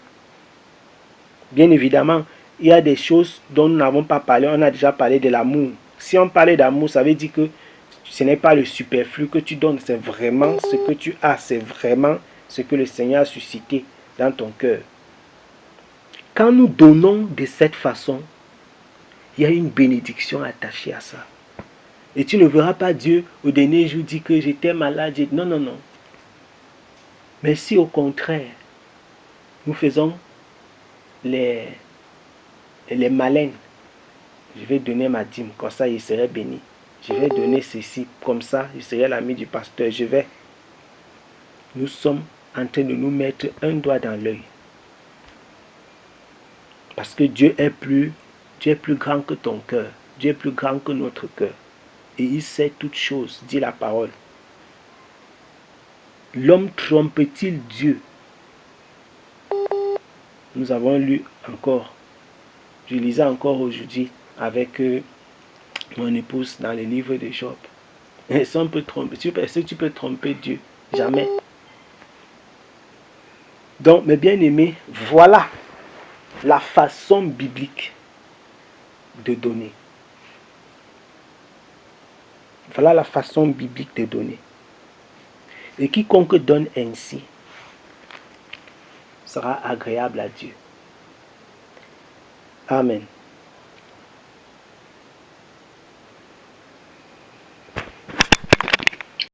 Bien évidemment, il y a des choses dont nous n'avons pas parlé. On a déjà parlé de l'amour. Si on parlait d'amour, ça veut dire que ce n'est pas le superflu que tu donnes, c'est vraiment ce que tu as, c'est vraiment ce que le Seigneur a suscité dans ton cœur. Quand nous donnons de cette façon, il y a une bénédiction attachée à ça. Et tu ne verras pas Dieu au dernier jour dire que j'étais malade. Non, non, non. Mais si au contraire, nous faisons les malins, je vais donner ma dîme, comme ça il serait béni. Je vais donner ceci, comme ça il serait l'ami du pasteur. Nous sommes en train de nous mettre un doigt dans l'œil. Parce que Dieu est plus grand que ton cœur. Dieu est plus grand que notre cœur. Et il sait toutes choses, dit la parole. L'homme trompe-t-il Dieu? Nous avons lu encore, je lisais encore aujourd'hui avec mon épouse dans le livre de Job. Est-ce qu'on peut tromper? Est-ce que tu peux tromper Dieu? Jamais. Donc, mes bien-aimés, voilà la façon biblique de donner. Voilà la façon biblique de donner. Et quiconque donne ainsi sera agréable à Dieu. Amen.